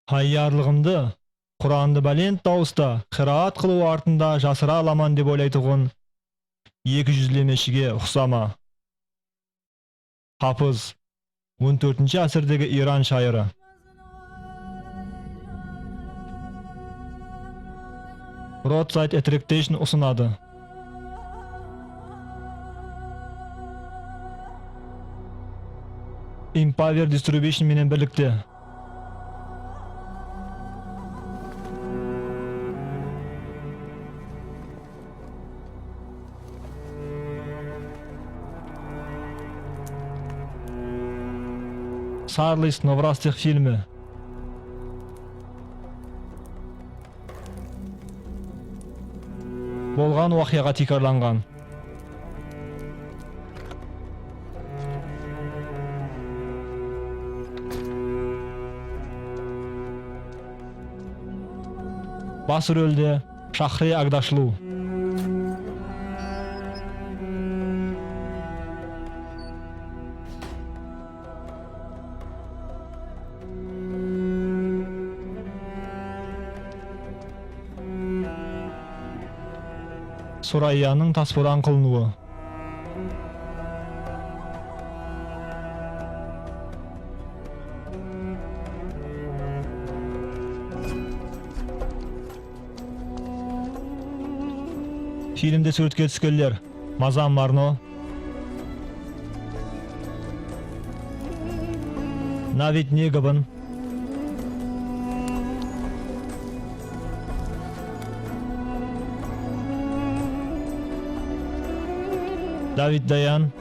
Hayyarlığımды Құранды бәлент дауыста қираат қылу артында жасыра аламан деп ойлайтұғын 200-лемешіге ұқсама. Hafız 14-ші асырдегі Иран шайыры. Roadside Attraction ұсынады. Empower Distribution менен бірлікте. Сарлис Новрастых фильмі. Болған уақиға текарланған. Бас рөлде Шахри Агдашлу. Сурайяның таспоран қылынуы. Фильмде суретке түскенлер: Мазам Марно, Навид Негабын, Давид Даян,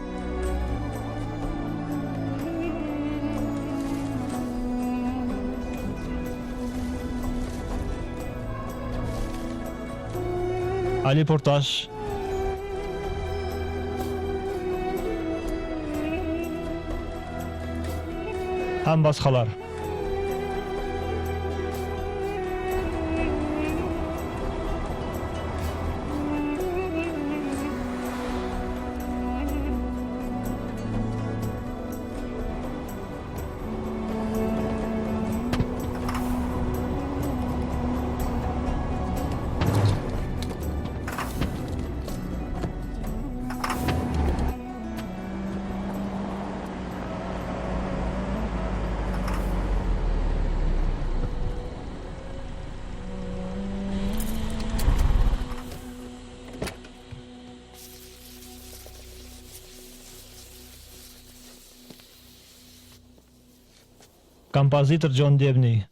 Али Порташ, һәм басқалар. Композитор Джон Дебни.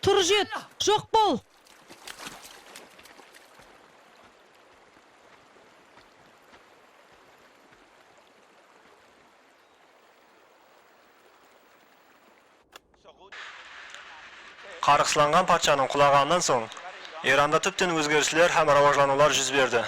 Тұр жет, жоқ бол. Қарықсыланған патшаның құлағаннан соң, Иранда тіптен өзгеріслер һәм раважланулар жүз берді.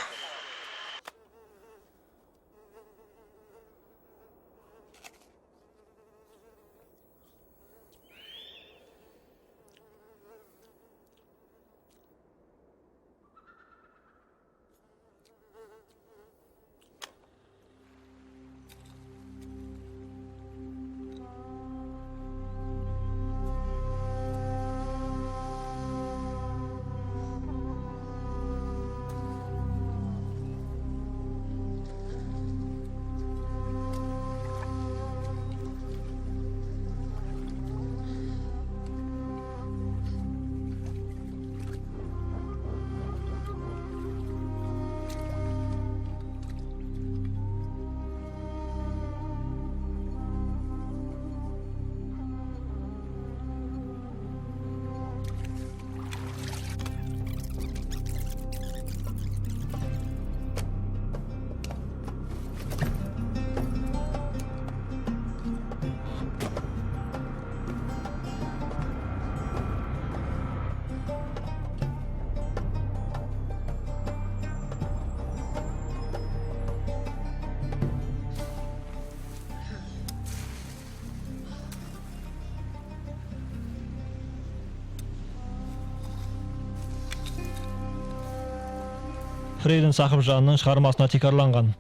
Фрейдин Сахыбжанның шығармасына текарланған.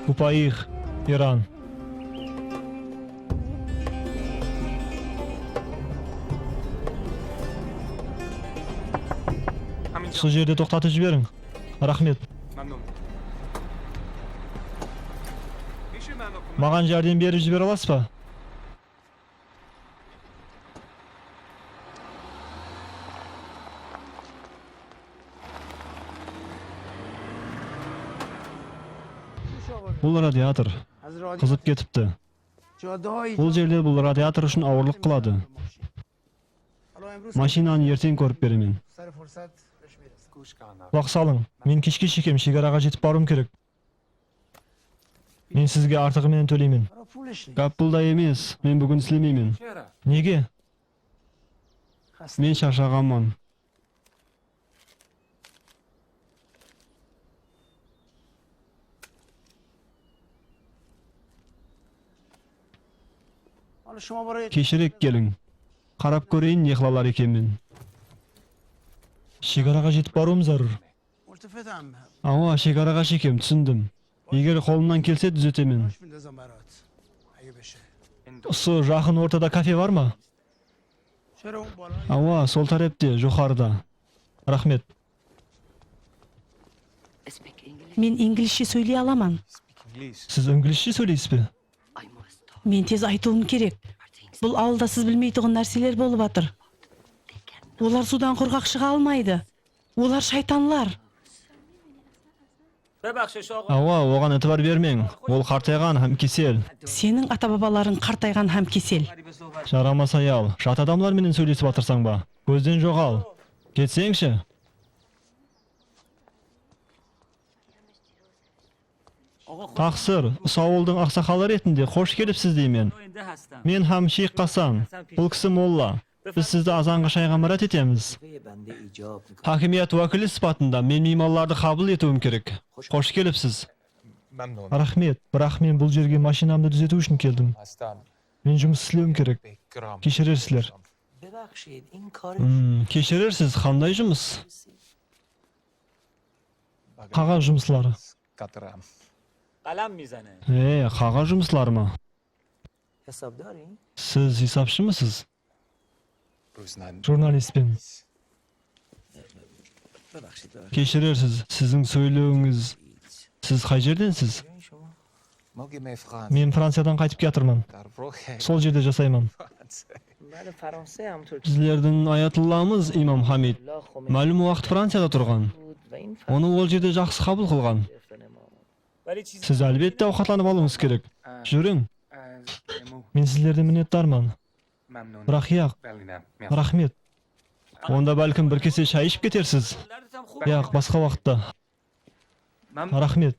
Купаих, Иран. Сол жерде тоқтатып жіберің. Рахмет. Маған жәрдем беріп жібере аласыз ба? Бұл радиатор қызып кетіпті. Бұл жерде бұл радиатор үшін ауырлық қылады. Машинаны ертең көріп беремін. Құлақ салың, мен кешке шекем шекараға жетіп баруым керек. Мен сізге артығымен төлеймін. Гап пулда емес, мен бүгін істемеймін. Неге? Мен шаршағанмын. Кешірек келің. Қарап көрейін не қылалар екенмін. Шекараға жетіп баруым зарур. Ауа, шекараға шекем, түсіндім. Егер қолымнан келсе түзетемін. Осы жақын ортада кафе бар ма? Ауа, сол тарапта, жоғарыда. Рахмет. Мен инглишше сөйлей аламан. Сіз инглишше сөйлейсіз бе? Мен тез айтуым керек. Бұл ауылда сіз білмейтұғын нәрселер болып атыр. Олар судан құрғақ шыға алмайды. Олар шайтанлар. Ауа, оған әтібар бермең. Ол қартайған һәм кесел. Сенің ата-бабаларың қартайған һәм кесел. Жарамас аял. Жат адамлар менен сөйлесіп атырсаң ба? Көзден жоғал. Кетсеңші. Тақсыр, ауылдың ақсақалы ретінде қош келіпсіз деймен. Мен һәм Шейх Қасан. Бұл кісі молла. Біз сізді азанғы шайға мұрат етеміз. Хакимият уәкілі сипатында мен мейманларды қабыл етуім керек. Қош келіпсіз. Рахмет, бірақ мен бұл жерге машинамды түзету үшін келдім. Мен жұмыс істеуім керек. Кешірерсіздер. Кешірерсіз, қандай жұмыс? Қағаз жұмыслары. Қағаз жұмыслары ма? Сіз хисапшымысыз? Журналистпен. Кешірерсіз, сіздің сөйлеуіңіз. Сіз қай жерденсіз? Мен Франциядан қайтып келатырмын. Сол жерде жасаймын. Біздердің аятулламыз имам Хамид мәлім уақыт Францияда тұрған. Оны ол жерде жақсы қабыл қылған. Сіз әлбетте ауқатланып алуыңыз керек. Жүрің. Мен сіздерден minnettarman. Рахияқ. Рахмет. Онда бәлкім бір кесе шай ішіп кетерсіз. Яқ, басқа уақытта. Рахмет.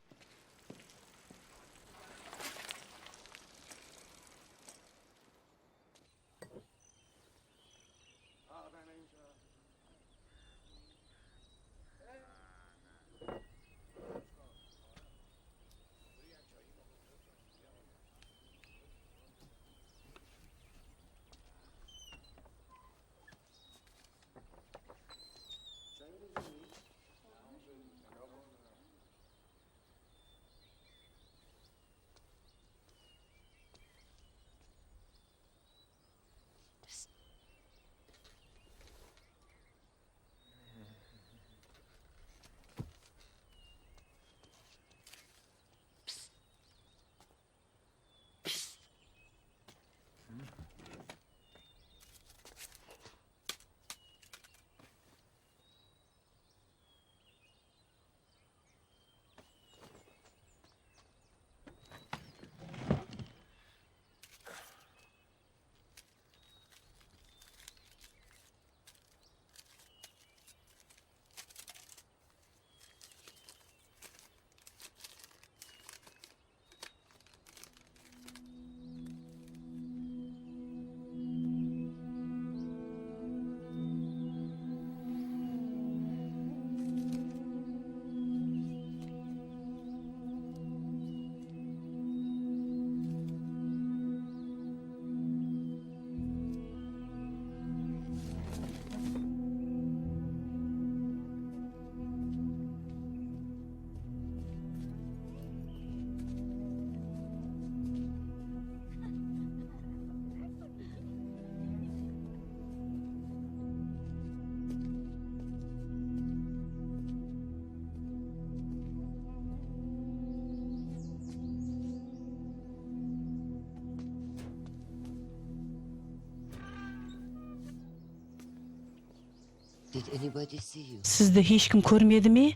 Did anybody see you? Sizdi hech kim ko'rmedi mi?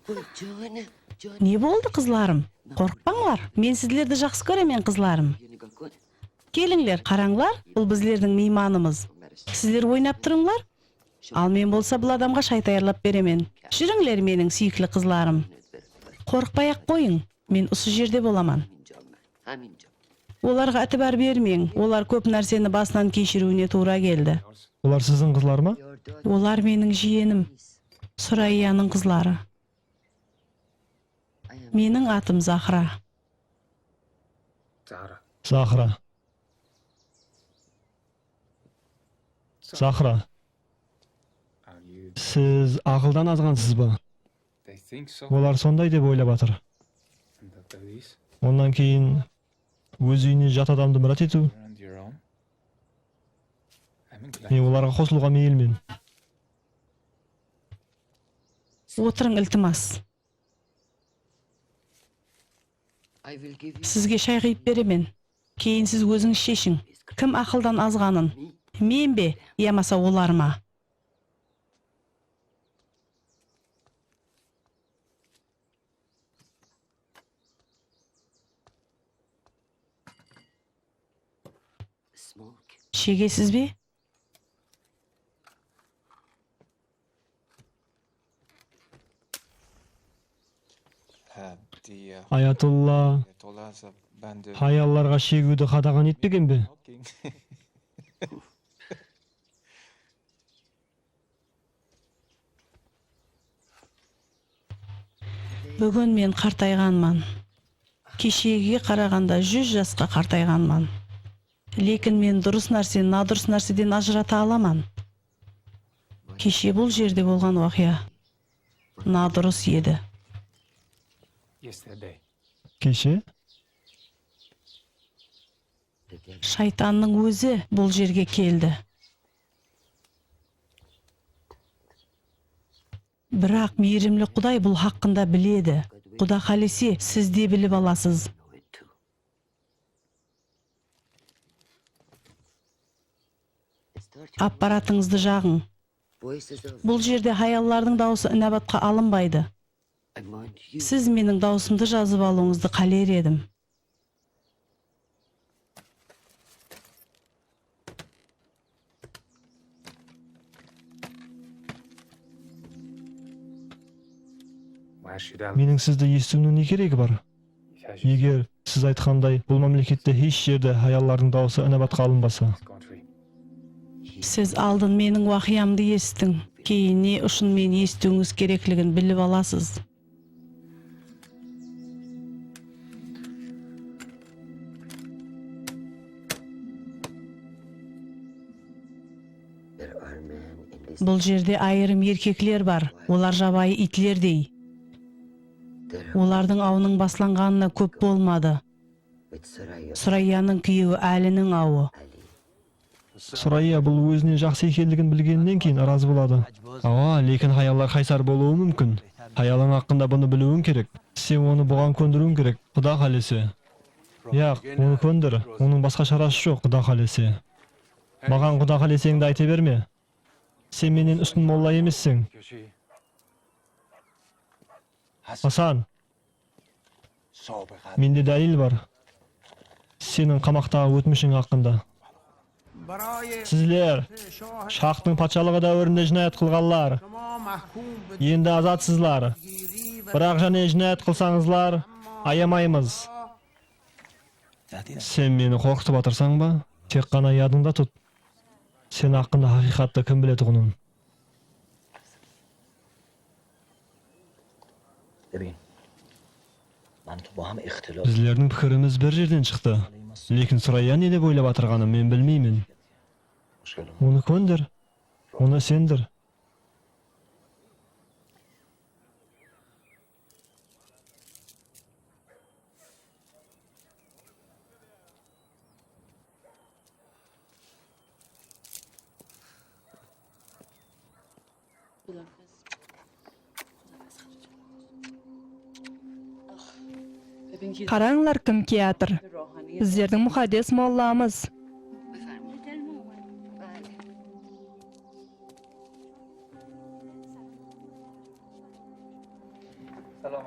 Oh, John. Ne bo'ldi qizlarim? Qo'rqpanglar. Men sizlarni yaxshi ko'raman qizlarim. Kelinglar, qaranglar, bu bizlarning mehmonimiz. Sizlar o'ynab turinglar. Al men bo'lsa bu odamga shay tayyorlab beraman. Shiringlar mening suyukli qizlarim. Qo'rqpay-aq qo'ying. Men usu yerda bo'laman. Ularga e'tibor bermang. Ular ko'p narsani bosdan kechiruvine to'g'ri keldi. Ular sizning qizlarmi? Ular mening jiyenim, Surayyaning qizlari. Mening atim Zahra. Zahra. Zahra. Siz aqldan ozg'ansiz bu. Ular sonday deb o'ylab atir. Ondan keyin o'z uyini jat odamni mirat etu. Men ularga qo'shilgan meyilmen. O'tiring iltimos. Sizga shay qilib beraman. Keyin siz o'zingiz sheshing. Kim aqldan ozg'anin? Menbe, yamasa ularma? Chegesizmi? Ayatullah hayallarga şegudi qadağan etmegenbi? Bugun men qartayganman. Keshegiga qaraganda 100 yaşqa qartayganman. Lekin men durus narsani nodurus narsadan ajrata olaman. Keshe бұл жерде bo'lgan voqea nodurus edi. Keşe? Shaytonning o'zi бұл жерге keldi. Biroq meyrimli Xudoy бұл haqында biledi. Xudo xolisi siz de bilib olasiz. Аппаратыңызды жағың. Бұл жерде hayallarning дауысы inobatga alınbaydı. Siz mening dausымды жазып алуыңызды қалер едім. Mening sizde естуімнің не керегі бар? Егер siz айтқандай бұл мемлекетте еш жерде hayallarning дауысы inobatga alınbasa, Siz aldın mening vaqiyamды естің. Keyin ne үшін мен естуіңіз кереклігін біліп аласыз. Бұл жерде айырым еркеклер бар. Олар жабайы итлердей. Олардың ауының басланғанына көп болмады. Surayyaның күйеуі Әлінің ауы. Surayya бұл өзіне жақсы екенлігін білгеннен кейін разы болады. Ава, лекін hayallar қайсар болуы мүмкін. Hayalың haqqında бұны білуің керек. Сен оны бұған көндіруің керек. Құда қалесе. Яқ, оны көндір. Оның басқа шарасы жоқ, Құда қалесе. Маған Құда қалесеңді айта берме. Sen менен үстін молла емессің. Hasan, менде дәлел бар. Senin қамақтағы өтмішің haqqında. Sizler Şahның патшалығы дәуірінде жинаят қылғанлар. Енді азатсызлар. Бірақ және жинаят қылсаңызлар, аямаймыз. Sen meni қорқытып атырсаң ба? Тек қана ядыңда тұт. Sen haqqında haqiqatты кім біледі тұғынын? Bizlerдің пікіріміз бір жерден шықты. Lekin Surayya ne деп ойлап атырғанын мен білмеймін. Onu көндір. Onu сендір. Qaranglar kim keatır. Bizlerдің muhaddis mollamız.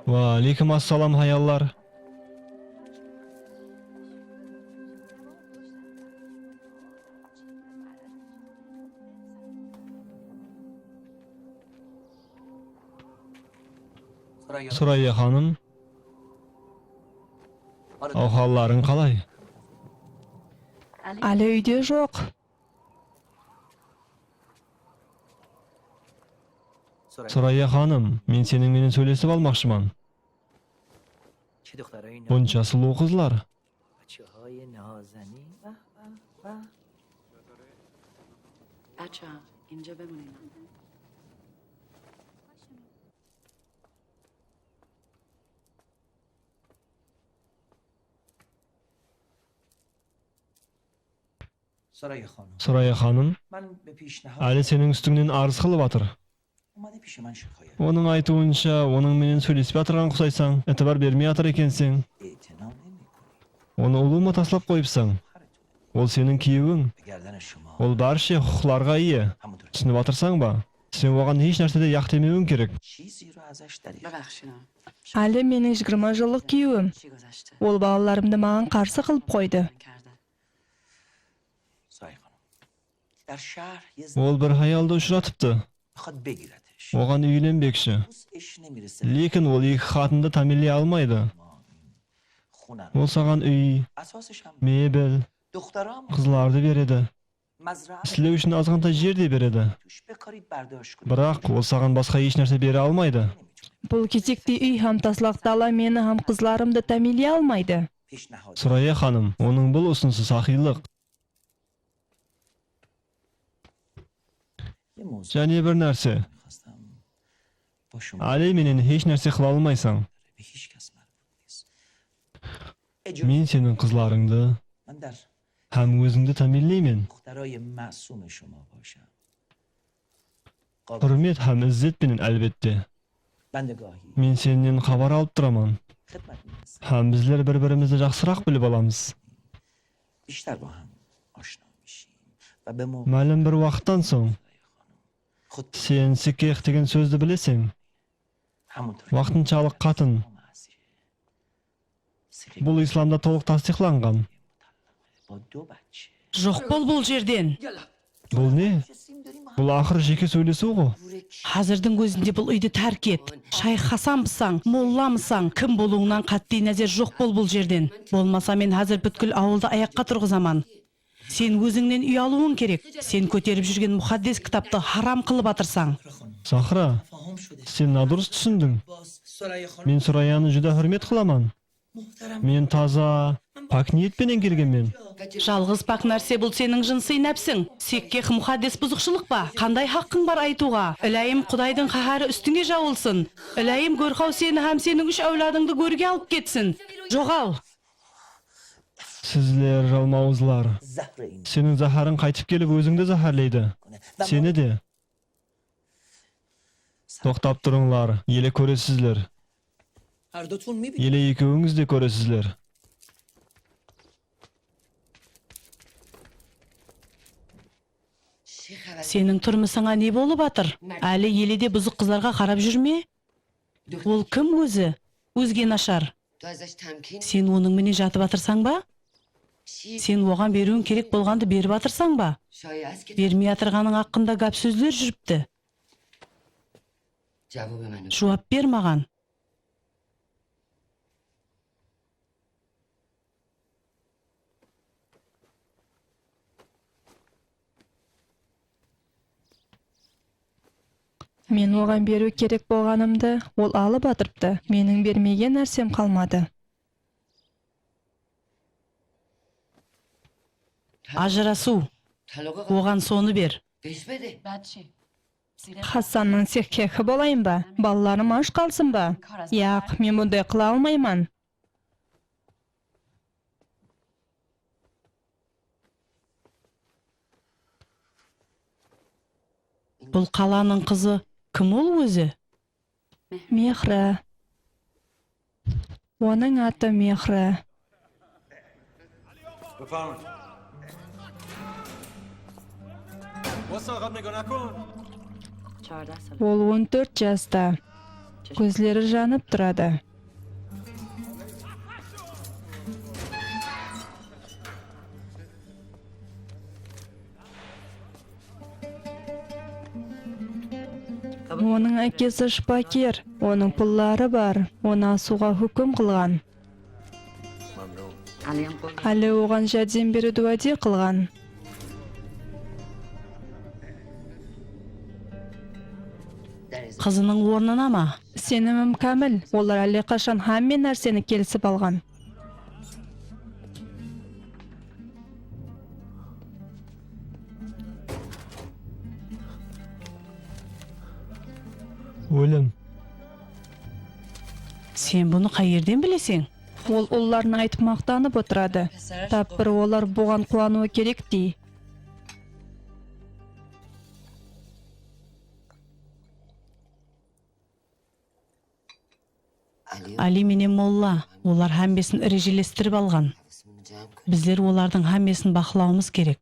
Ва алейкум ассалам хаяллар. Surayya ханым, ahvallaryň qalay? Ali uyde жоқ. Surayya ханым, men sening menen söylesip almakçymан. Buncha suluw kızlar. بچه اینجا بمونین. Surayya ханым, Ali senin üstüňden arz kılıp atyr. Onun aytywynça, onun menen söylesip atyrgan kusaýsaň, etibar bermeýär ekensiň. Onu uluma taslap goýupsaň. Ol senin kiýewiň. Ol barşy hukuklarga ýa. Düşünüp atyrsaňba, sen ogan hiç närsede ýak demegiň gerek. ببخشید. Ali mening 20 жылlyk kүйüwüm. چی گذشته؟ Ol balalarymdy maňa garşy kılıp goýdy. کرده. Ol bir hayalda uçratypdy. Ogan üýlenbekçi. Lekin ol iki hatyndy tamilli almaýdy. Ol sagan üý, mebel, kızlardy beredi. Sizler üçin azgynta жерди beredi. Birak ol sagan başga hiç nerse bere almaýdy. Bul kiçikdi üý ham taslakdala meni ham kızlarymdy tamilli almaýdy. Surayya ханым, onun bul usunsy sahylyk. Jani bir nerse. Ali menen hiç nerse kıla almaýsaň. Men senin kızlaryňdy hem özüňdi tamillimen. Hürmet hem izzet bilen elbetde. Men senden habar alyp duraman. Hem bizler bir-birimizi jaksyrak bilip alamyz. Malum bir wagtdan soň sen sikeh degen sözdü bileseň. Wagtynçalyk katyn. Bul islamda toluk tasdiklangan. Жоқ бол бұл жерден. Bul ne? Bul ahir jeke söylesigi. Hazırdyň gözünde бұл үйді terk et. Şayx Hasanmysaň, mollamysaň, kim boluňdan katty nazar жоқ бол бұл жерден. Bolmasa men hazır бүtkül awulda ayakka turgyzaman. Sen özüňden üý aluwyň kerek. Sen köterip жүрген muhaddes kitapty haram kılıp atyrsaň. Sahra, sen nadurus düşündüň. Men Surayyany juda hürmet kılaman. Men taza, pak niyet bilen gelgenmen. Жалгыз пак нәрсе бұл сенің жынсый нәпсің. Секкех muhaddes buzukçılık ba? Qanday haqqың бар айтуға? Ilayim Құдайдың қahары üstüňe жауылсын. Ilayim görxaw seni hem senin 3 awladyňdy görge alıp ketsin. Jogal. Sizler jalmawuzlar. Senin zaharyň qaytyp gelip özüňde zaharlaýdy. Seni de. Toktap durunlar, yele köresizler. Yele ýekewiňiz de köresizler. Senin turmusyňa ne bolup atyr? Äli yelide buzuk kızlarga qarap жүрme? Ol kim özü? Özge naşar. تو ازش تمکین Sen onuň menen jatyp atyrsaň ba? Sen ogan berүүň kerek bolgandy berip atyrsaň ba? شایع است که Bermey atyrganyň hakkynda gap sözler jüripdi. جواب منو Jogap ber magan. Men ogan berүү kerek bolganymdy ol alyp atyrypdy. Meniň bermegen närsem kalmady. Ajrasuu. طلاق Ogan sonu ber. بهش بده بعد چی؟ Hasan'ın sekkehi bolayım ba? Ballarım aç kalsın ba? Yak, men bunday kıla almayman. Bul qalanyň kızı kim ol özü? Mehra. Onun adı Mehra. چهارده سال. Ol 14 yaşda. Көзлері жанып тұрады. Оның әкесі шпакер, оның пұллары бар, оны асуға хүкім қылған. Әлі оған жәрдем беруді уәде қылған. Қызының орнына ма? Сенімім кәміл, олар әлі қашан һәмме нәрсені келісіп алған. Өлім. Сен бұны қайерден білесең? Ол оларын айтып мақтанып отырады. Тап бір олар бұған қуануы керек дей. Али менен Молла, олар һәммесін ережелестіріп алған. Біздер олардың һәммесін бақылауымыз керек.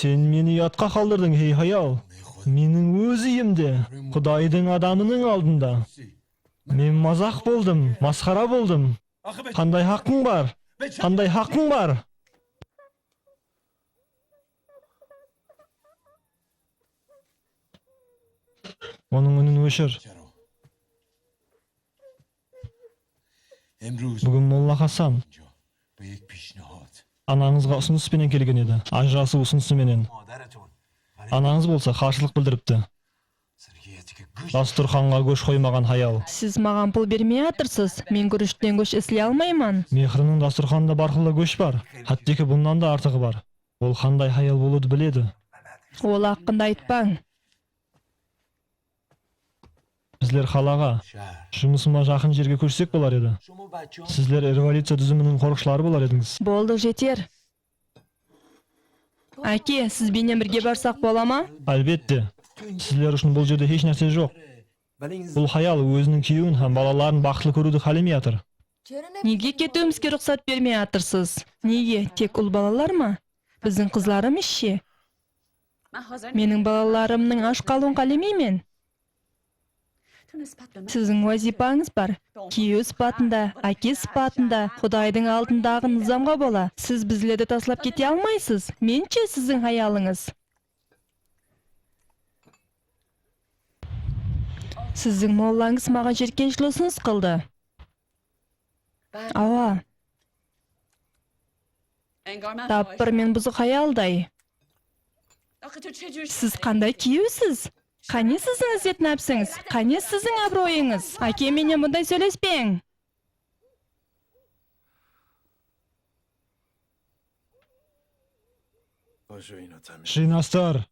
Sen meni yatqa qaldırdın hey hayal. Mening өз үйімде, Құдайдың адамының алдында. Мен мазақ болдым, масқара болдым. Қандай хақың бар? Қандай хақың бар? Оның үнін өшір. Бүгін Молла Хасан анаңызға ұсыныспенен келген еді. Ажырасу ұсынысыменен. Анаңыз болса қарсылық білдіріпті. Дастұрханға көш қоймаған хаял. Сіз маған пұл бермей атырсыз. Мен күріштен көш ісіле алмаймын. Мехрінің дастұрханында барқылы көш бар. Хаттекі бұндан да артығы бар. Ол қандай хаял болуды біледі. Ол ақында айтпаң. Сіздер қалаға, жұмысыма жақын жерге көшсек болар еді. Сіздер революция дүзімінің қорықшылары болар едіңіз. Болды, жетер. Әке, сіз бенен бірге барсақ бола ма? Әлбетте. Сіздер үшін бұл жерде еш нәрсе жоқ. Бұл хаял өзінің күйеуін һәм балаларын бақытлы көруді қалемей атыр. Неге кетуімізге рұқсат бермей атырсыз? Неге? Тек ұл балалар ма? Біздің қызларым ше? Менің балаларымның аш қалуын қалемеймен. Сіздің уазипаңыз бар. Күйеу сыпатында, әке сыпатында, Құдайдың алдындағы низамға бола. Сіз біздерді таслап кете алмайсыз. Менше сіздің хаялыңыз. Сіздің моллаңыз маған жеркеншіл ұсыныс қылды. Ауа. Таппыр мен бұзық хаялдай. Сіз қандай күйеусіз? Қане сіздің ізет нәпсіңіз? Қане сіздің абыройыңыз? Әке менен бұндай сөйлеспең. Жинастар.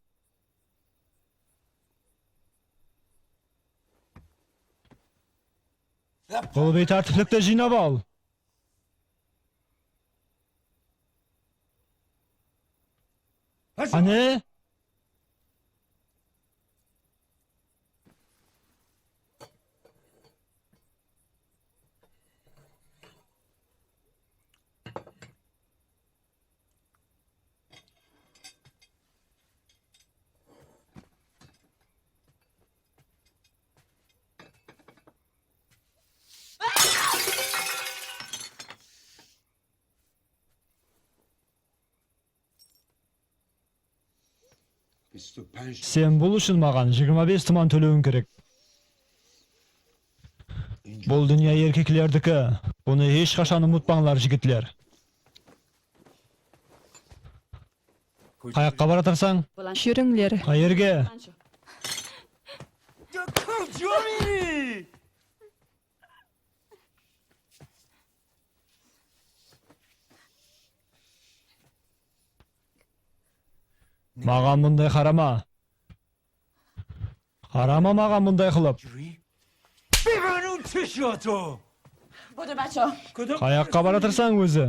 Бұл бей тәртіплікті жинап ал. Ане? Сен бұл үшін маған 25 тыман төлеуің керек. Бұл дүния еркеклердікі. Бұны еш қашан ұмытпаңлар, жігітлер. Қаяққа баратырсаң? Жүріңлер. Қайерге? Маған мұндай қарама. Қарама маған мұндай қылып. Budu bacho. Qayoqqa baratirsan o'zi?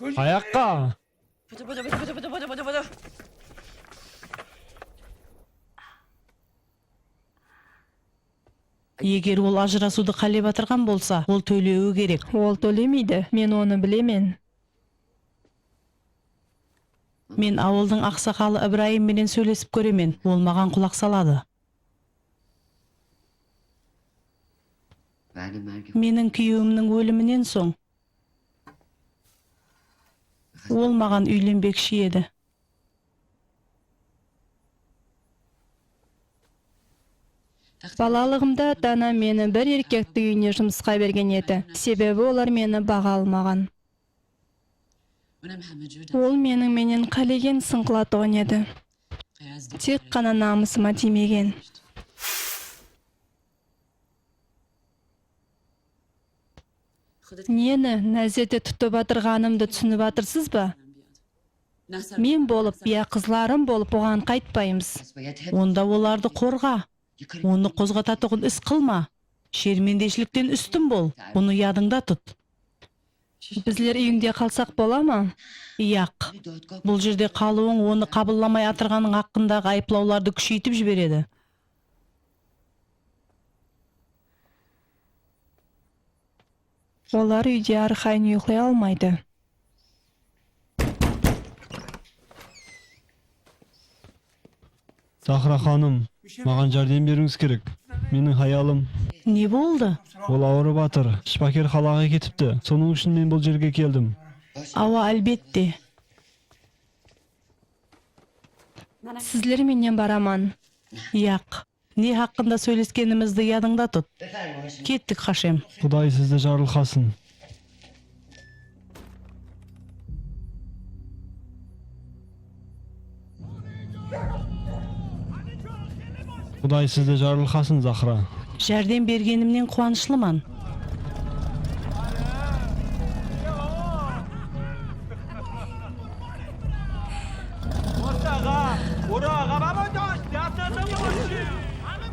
Qayoqqa? Budu. Егер ол ажырасуды қалеп атырған болса, ол төлеуі керек. Ол төлемейді, мен оны білемен. Мен ауылдың ақсақалы Ибраим менен сөйлесіп көремен. Ол маған құлақ салады. Менің күйеуімнің өлімінен соң ол маған үйленбекші еді. Балалығымда Дана мені бір еркекті үйіне жұмысқа берген еді. Себебі олар мені баға алмаған. Ол менен қалеген сыңқылатуын еді. Тек қана намысыма тимеген. Нені нәзеті тұтып атырғанымды түсініп атырсыз ба? Мен болып, я қызларым болып оған қайтпаймыз. Онда оларды қорға. Оны қозғататығын іс қылма. Шермендешіліктен үстін бол. Бұны ядыңда тұт. Біздер үйіңде қалсақ бола ма? Яқ. Бұл жерде қалуың оны қабылламай атырғаның haqqындағы айыплауларды күшейтіп жібереді. Олар үйде әрқайын ұйықлай алмайды. Захра ханым, маған жәрдем беріңіз керек. Менің хаялым, Не болды? ол ауырып атыр. Шпакер қалаға кетіпті. Соның үшін мен бұл жерге келдім. Ауа, әлбетте. Сізлер менен бараман. Яқ. Не haqqында сөйлескенімізді ядыңда тұт. Кеттік, Хашем. Құдай сізді жарылқасын. Құдай сізді жарылқасын, Захра. Жәрдем бергенімнен қуанышлыман.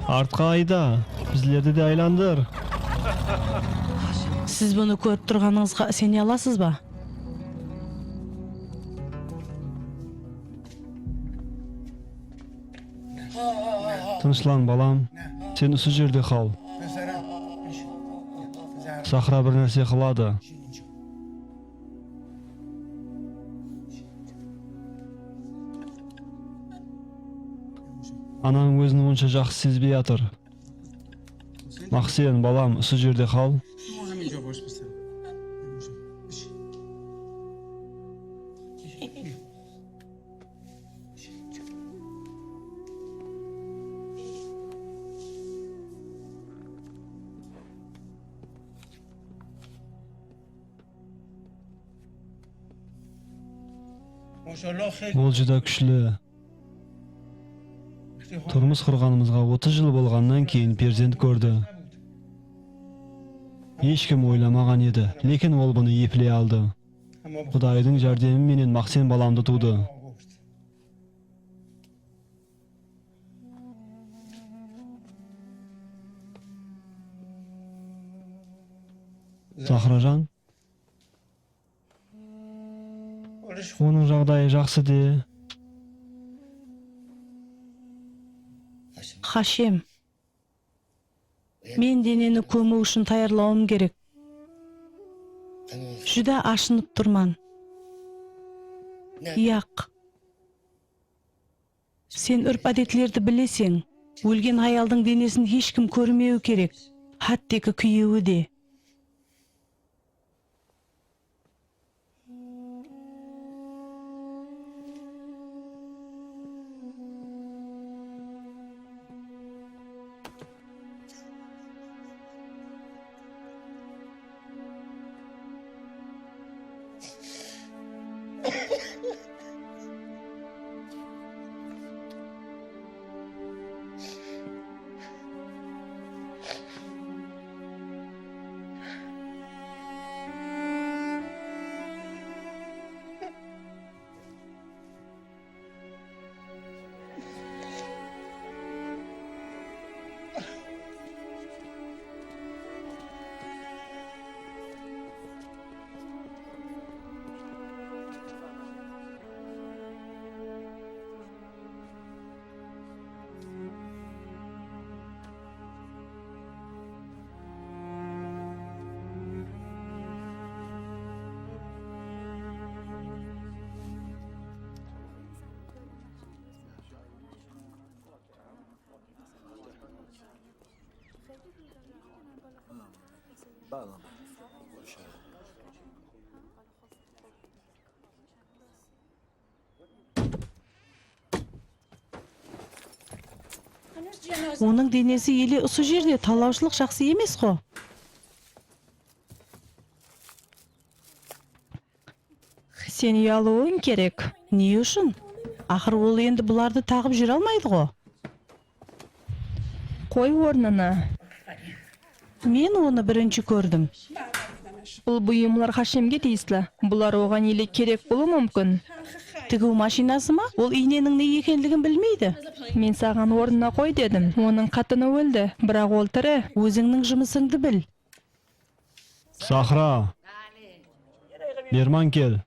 Артқа айда, біздерді де айландыр. Сіз бұны көріп тұрғаныңызға сене аласыз ба? Тынышлан, балам. Сен осы жерде қал. Захра бір нәрсе қылады. Анаң өзін онша жақсы сезбей атыр. Мақсен, балам, осы жерде қал. Ол жүдә күшлі. Тұрмыс құрғанымызға 30 жыл болғаннан кейін перзент көрді. Ешкім ойламаған еді, лекін ол бұны еплей алды. Құдайдың жәрдеміменен Мақсен баламды туды. Захражан, оның жағдайы жақсы де. Хашем, мен денені көму үшін таярлауым керек. Жүдә ашынып тұрман. Яқ. Сен үрп әдетлерді білесең, өлген аялдың денесін ешкім көрмеу керек. Хаттекі күйеуі де. Оның денесі еле ұсы жерде, талаушылық жақсы емес қо. Сен ұялуың керек. Не үшін? Ақыр ол енді бұларды тағып жүре алмайды ғо. Қой орнына. Мен оны бірінші көрдім. Бұл бұйымлар Хашемге тиесілі. Бұлар оған еле керек болуы мүмкін. Тігу машинасы ма? Ол иненің не екенлігін білмейді. Мен саған орнына қой дедім. Оның қатыны өлді, бірақ ол тірі. Өзіңнің жұмысыңды біл. Сахра. Берман кел.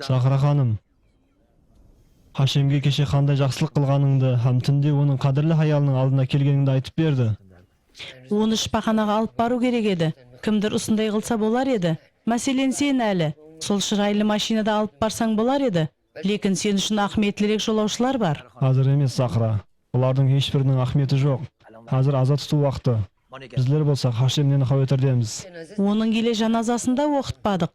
Сахра ханым. Хашемге кеше қандай жақсылық қылғаныңды, һәм түнде оның қадірлі хаялының алдына келгеніңді айтып берді. Оны шпақанаға алып бару керек еді. Кімдір ұсындай қылса болар еді. Мәселен сен әлі. Сол шырайлы машинада алып барсаң болар еді. Лекін сен үшін ахметлірек жолаушылар бар. Қазір емес, Сахра. Бұлардың ешбірінің ахметі жоқ. Қазір аза тұту уақыты. Біздер болсақ Хашемнен хауетірдеміз. Оның келе жаназасында оқытпадық.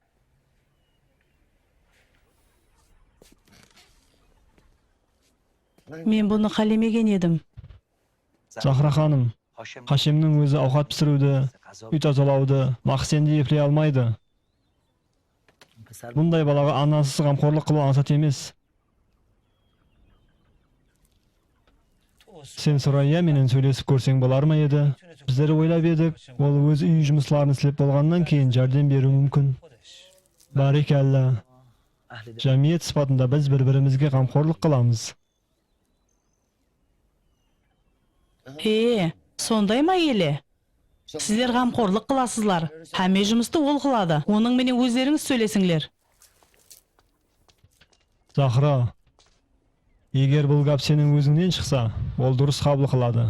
Мен бұны қалемеген едім. Сахра ханым, Хашемнің өзі ауқат пісіруді, үй тазалауды, мақсенді еплей алмайды. Бұндай балаға анасыз қамқорлық қылу ансат емес. Сен Сурайя менен сөйлесіп көрсең болар ма еді? Біздер ойлап едік, ол өз үй жұмысларын істеп болғаннан кейін жәрдем беруі мүмкін. Барекалла. Жамиет сыпатында біз бір-бірімізге қамқорлық қыламыз. Сондай ма еле? Сіздер қамқорлық қыласызлар. Әме жұмысты ол қылады. Оның менен өздеріңіз сөйлесіңлер. Сахра, егер бұл гап сенің өзіңнен шықса, ол дұрыс қабыл қылады.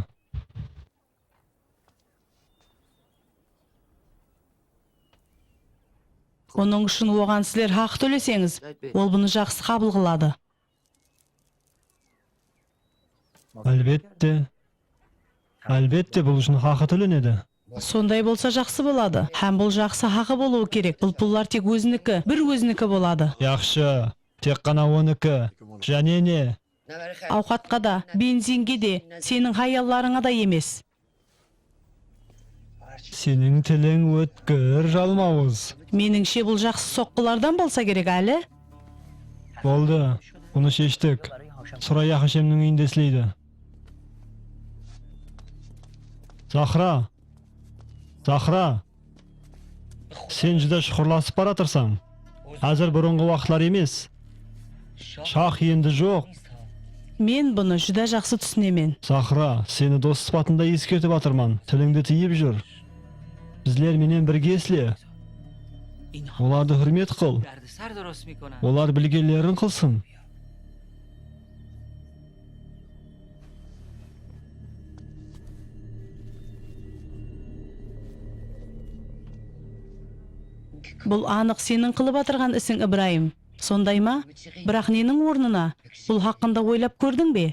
Оның үшін оған сіздер хақ төлесеңіз, ол бұны жақсы қабыл қылады. Әлбетте бұл үшін хақы төленеді. Сондай болса жақсы болады. Һәм бұл жақсы хақы болуы керек. Бұл пұллар тек өзінікі, бір өзінікі болады. Яқшы, тек қана оныкі. Және не? Ауқатқа да, бензинге де, сенің хаялларыңа да емес. Сенің тілің өткір, жалмауыз. Меніңше бұл жақсы соққылардан болса керек әлі. Болды, бұны шештік. Сурайя Хашемнің үйінде істейді. Сахра! Сен жүдә шұқырласып баратырсаң. Әзір бұрынғы уақытлар емес. Шах енді жоқ. Мен бұны жүдә жақсы түсінемен. Сахра, сені дос сыпатында ескертіп атырман. Тіліңді тиіп жүр. Біздер менен бірге исле. Оларды hürmet қыл. Олар білгелерін қылсын. Бұл анық сенің қылып атырған ісің, Ибраим. Сондай ма? Бірақ ненің орнына? Бұл хақында ойлап көрдің бе?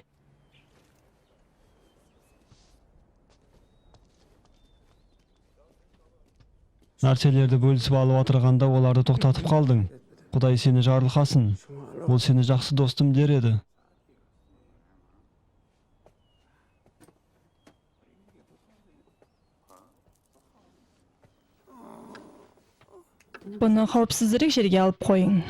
Нәрселерді бөлісіп алып атырғанда оларды тоқтатып қалдың. Құдай сені жарылқасын. Ол сені жақсы достым дер еді. Бұны қауіпсіздірек жерге алып қойың.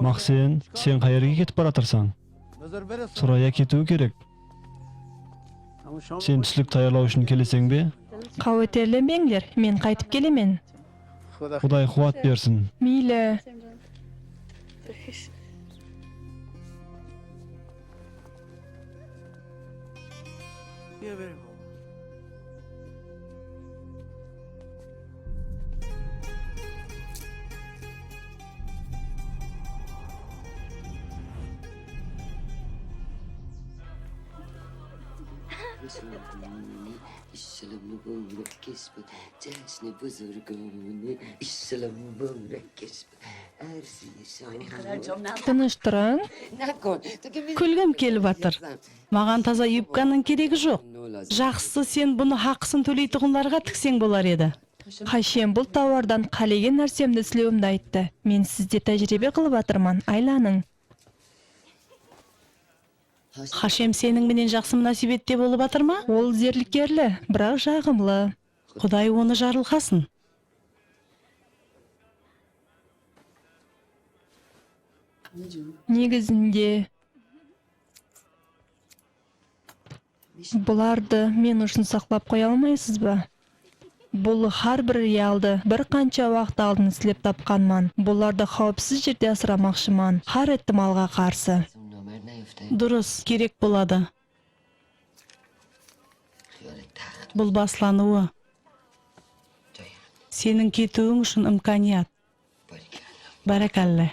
Мақсен, сен қайерге кетіп баратырсаң? Сурайя кетуі керек. Сен түслік таярлау үшін келесең бе? Кабатерленбеңлер, мен кайтып келемен. Құдай қуат берсін. Мейлі. İslam mübarek kesbet, cesne buzurguni, İslam mübarek kesbet, ersiye sağ. Тыныч тұрың. Nakon, Күлгім келіп атыр. Маған таза юбканың керегі жоқ. Жақсысы сен бұны хақысын төлейтұғынларға тіксең болар еді. Хашем бұл тауардан қалеген нәрсемді сілеуімді айтты. Мен сізде тәжірибе қылып атырман, айланың. Хашем сенің менен жақсы мұнасибетте болып атыр ма? Ол зерлікерлі, бірақ жағымлы. Құдай оны жарылқасын. Негізінде бұларды мен үшін сақлап қоя алмайсыз ба? Бұл har bir реалды бір қанша уақыт алдын істеп тапқанман. Бұларды қауіпсіз жерде асырамақшыман, har ehtimolga қарсы. Дұрыс, керек болады. Бұл баслануы. Сенің кетуің үшін имканият. Баракалла.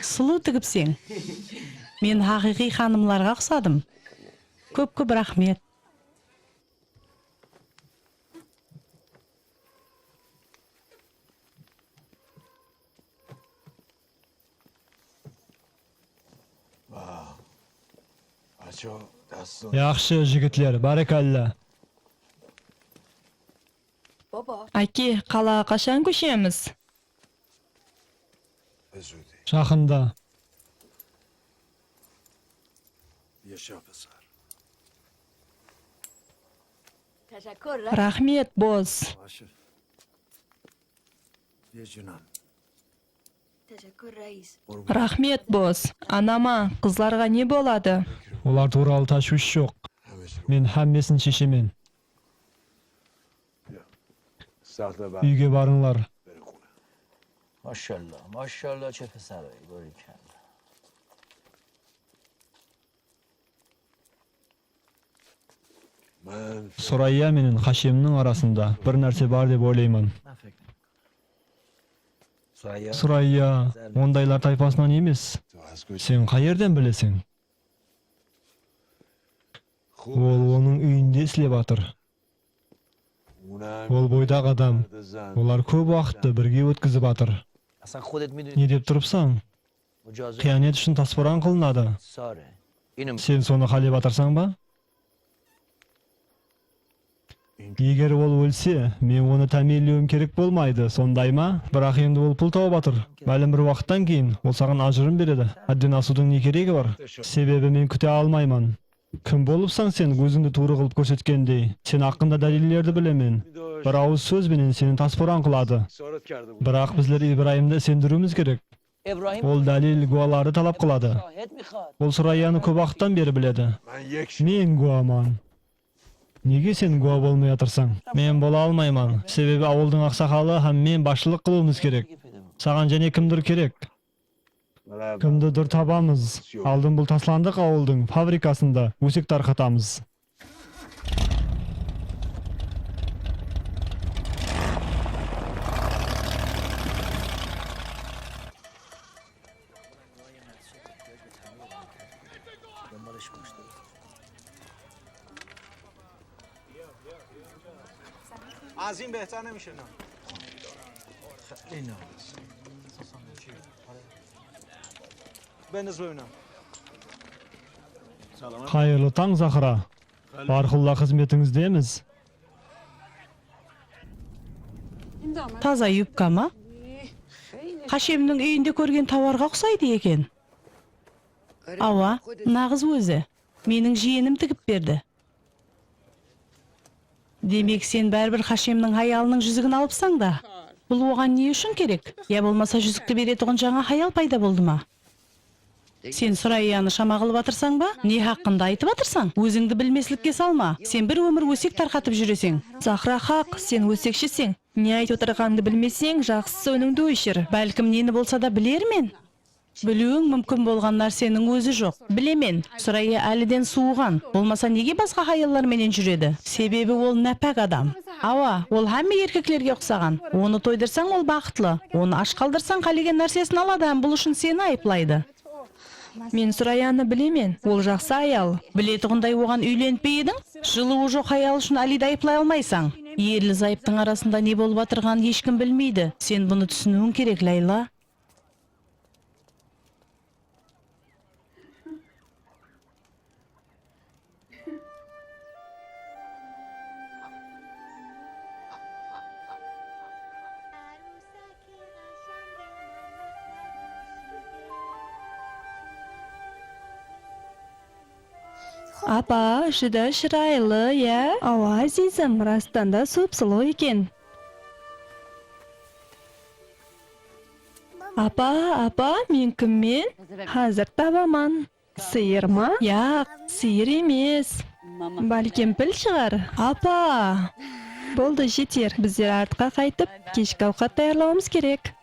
Сұлу тігіпсең. Мен хақиқи ханымларға ұқсадым. Көп рахмет. Yaxshi jigitlar, barakalla. Аке, қалаға қашан көшеміз? Жақында. Рахмет, боз. Рахмет, боз. Анама, қызларға не болады? Олар туралы ташвиш жоқ. Мен хаммесін шешемен. Үйге барыңлар. ماشاءالله ماشاءالله چه پسرایی باریکلا Surayya менен Хашемнің арасында бір нәрсе бар деп ойлаймын. Surayya ондайлар тайпасынан емес. Сен қай жерден білесің? Ол оның үйінде істеп жатыр. Ол бойдақ адам. Олар көп уақытты бірге өткізіп жатыр. اصلا خودت میدونی Не деп тұрыпсаң? مجازات Қиянет үшін таспоран қылынады. ساره اینو Сен соны қалеп жатырсаң ба? Егер ол өлсе, мен оны тәмелеуім керек болмайды, сондай ма? Бірақ енді ол пұл тауып жатыр. Мәлім бір уақыттан кейін ол саған ажырын береді. Әдден асудың не керегі бар? Себебі мен күте алмаймын. Кім болыпсаң сен өзіңді тура қылып көрсеткендей? Сен ақында дәлелдерді білемен. Bir ауыз сөзбенен сені таспоран қылады. Бірақ біздер Ибраимді сендіруіміз керек. ابراهیم Ол дәлел гуаларды талап қылады. شاهد میخواد Ол Surayяны көп уақыттан бері біледі. Мен гуаман. Неге сен гуа болмай жатырсың? Мен бола алмаймын. Себебі ауылдың ақсақалы һәм мен басшылық қылуымыз керек. Саған және кімдір керек? Кімдір табамыз. Алдын бұл тасландық ауылдың фабрикасында өсек тарқатамыз. از این بهتر نمیشه نه خیلی نه بنداز ببینم Қайырлы таң, Захра. Барқылла қызметіңіздеміз. Таза юбка ма? Хашемнің үйінде көрген тауарға ұқсайды екен. Ауа, нағыз өзі. Менің жиенім тігіп берді. Демек сен бәрбір Хашемнің хаялының жүзігін алыпсаң да. Бұл оған не үшін керек? Я болмаса жүзікті беретұғын жаңа хаял пайда болды ма? Сен Сураяны шама кылып атырсаң ба? Не хакында айтып атырсаң? Өзіңді білмеслікке салма. Сен бір өмір өсек тарқатып жүресең. Захра хақ, сен өсекшісің. Не айтып отырғанды білмесең, жақсысы өніңді өшір. Бәлкім нені болса да білермен. Білуің мүмкін болған нәрсенің өзі жоқ. Білемен, Сурая әліден суыған. Болмаса неге басқа хаялларменен жүреді? Себебі ол нәпәк адам. Ава, ол һәмме еркеклерге ұқсаған. Оны тойдырсаң ол бақытлы. Оны аш қалдырсаң қалеген нәрсесін алады, һәм бұл үшін сені айыплайды. Мен Сураяны білемен, ол жақсы аял. Білетұғындай оған үйленпей едің? Жылуы жоқ аял үшін Алиді айыплай алмайсың. Ерлі зайыптың арасында не болып атырған ешкім білмейді. Сен бұны түсінуің керек, Лайла. Апа, жүдә шырайлы, я? Ава, азизім, растан да сұп-сұлу екен. Апа, мен кіммен? Қазір табаман. Сиыр ма? Яқ, сиыр емес. Бәлкем піл шығар. Апа, болды жетер. Біздер артқа қайтып, кешкі ауқат даярлауымыз керек.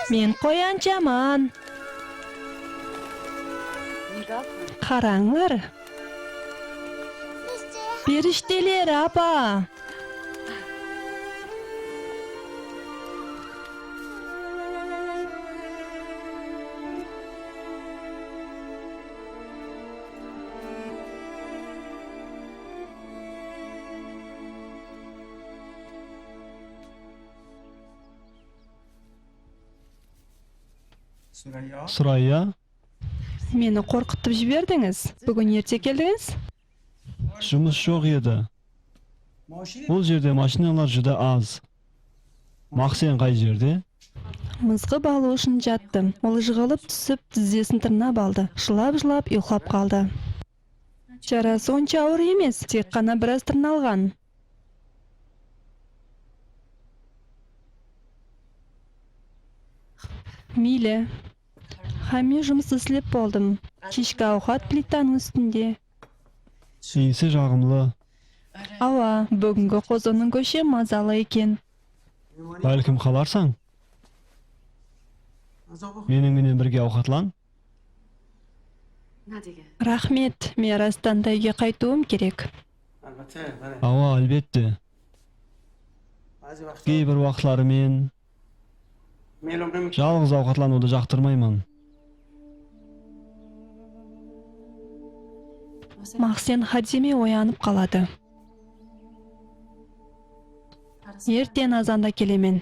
Мен қояншаман. Қараңлар. Періштелер, апа. Suraya, Мені қорқытып жібердіңіз. Бүгін ерте келдіңіз? жұмыс жоқ еді. Бұл жерде машиналар жүдә аз. Мақсен қай жерде? Мызғы балу үшін жаттым. Ол жығылып түсіп, тізесін тырнап алды. Жылап-жылап ұйықтап қалды. Жарасы онша ауыр емес, тек қана біраз тырналған. Мейлі. Хәме жұмыс істеп болдым. Кешкі ауқат плитаның үстінде. Иісі жағымлы. Ава, бүгінгі қозының көше мазалы екен. Бәлкім қаларсаң? Менімен бірге ауқатлан? Рахмет, мен Растанда үйге қайтуым керек. Ава, әлбетте. Кейбір уақытлары мен жалғыз ауқатлануды жақтырмаймын. Мақсен хадиме оянып қалады. Ертең азанда келемен.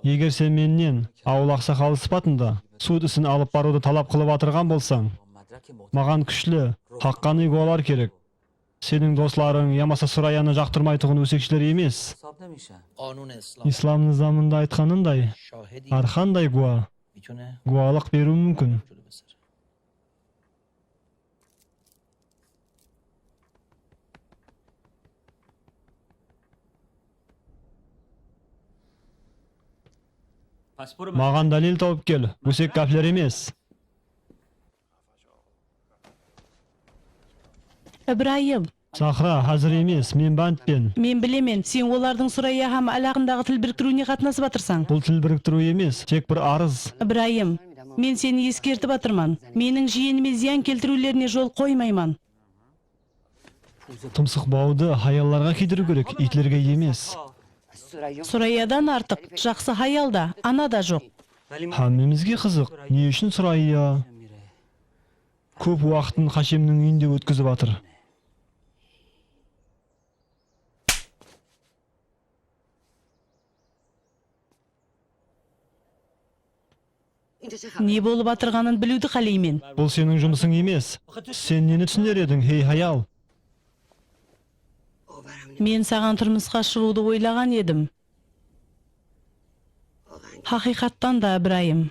Егер сен менен ауыл ақсақалы сыпатында суд ісін алып баруды талап қылып атырған болсаң, маған күшлі, хаққаны гуалар керек. Сенің досларың ямаса Сураяны жақтырмайтұғын өсекшілер емес. Ислам низамында айтқанындай, арқандай гуалық беру мүмкін. Маған далил тауып кел, өсек кәпілер емес. Ибраим, Сахра, hazır емес, мен бандпен. мен білемен, сен олардың Сурая һәм алағындағы тіл біріктіруіне қатынасып атырсаң. Бұл тіл біріктіру емес, тек бір арыз. Ибраим, мен сені ескертіп атырман. Менің жиеніме зиян келтірулеріне жол қоймайман. Тумсык бауды хаялларга кидирүү керек, итлерге эмес. Сураядан артык жакшы хаял да, ана да жок. Хаммемизге кызык. Не үчүн Сурайя көп убактын Хашемдин үйүндө өткөзүп атыр? Не болуп атырганын билүүдү каалаймын. Бул сенин жумушуң эмес. Сен нени түшүнөр эдиң, хей хаял? Мен саган турмушка чыгууду ойлаган едим. Хакыйкаттан да Ибрайым,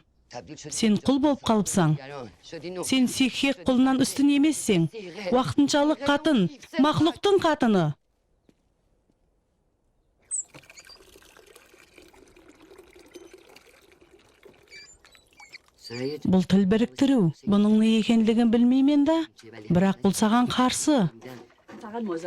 сен кул болуп калыпсаң. Сен сикхек кулунан үстүн эмессиң. Вактынчалык катын, махлуктун катыны. Бул тил бириктирүү. Бунун не экенлигин билмеймин да, бирок бул саган каршы.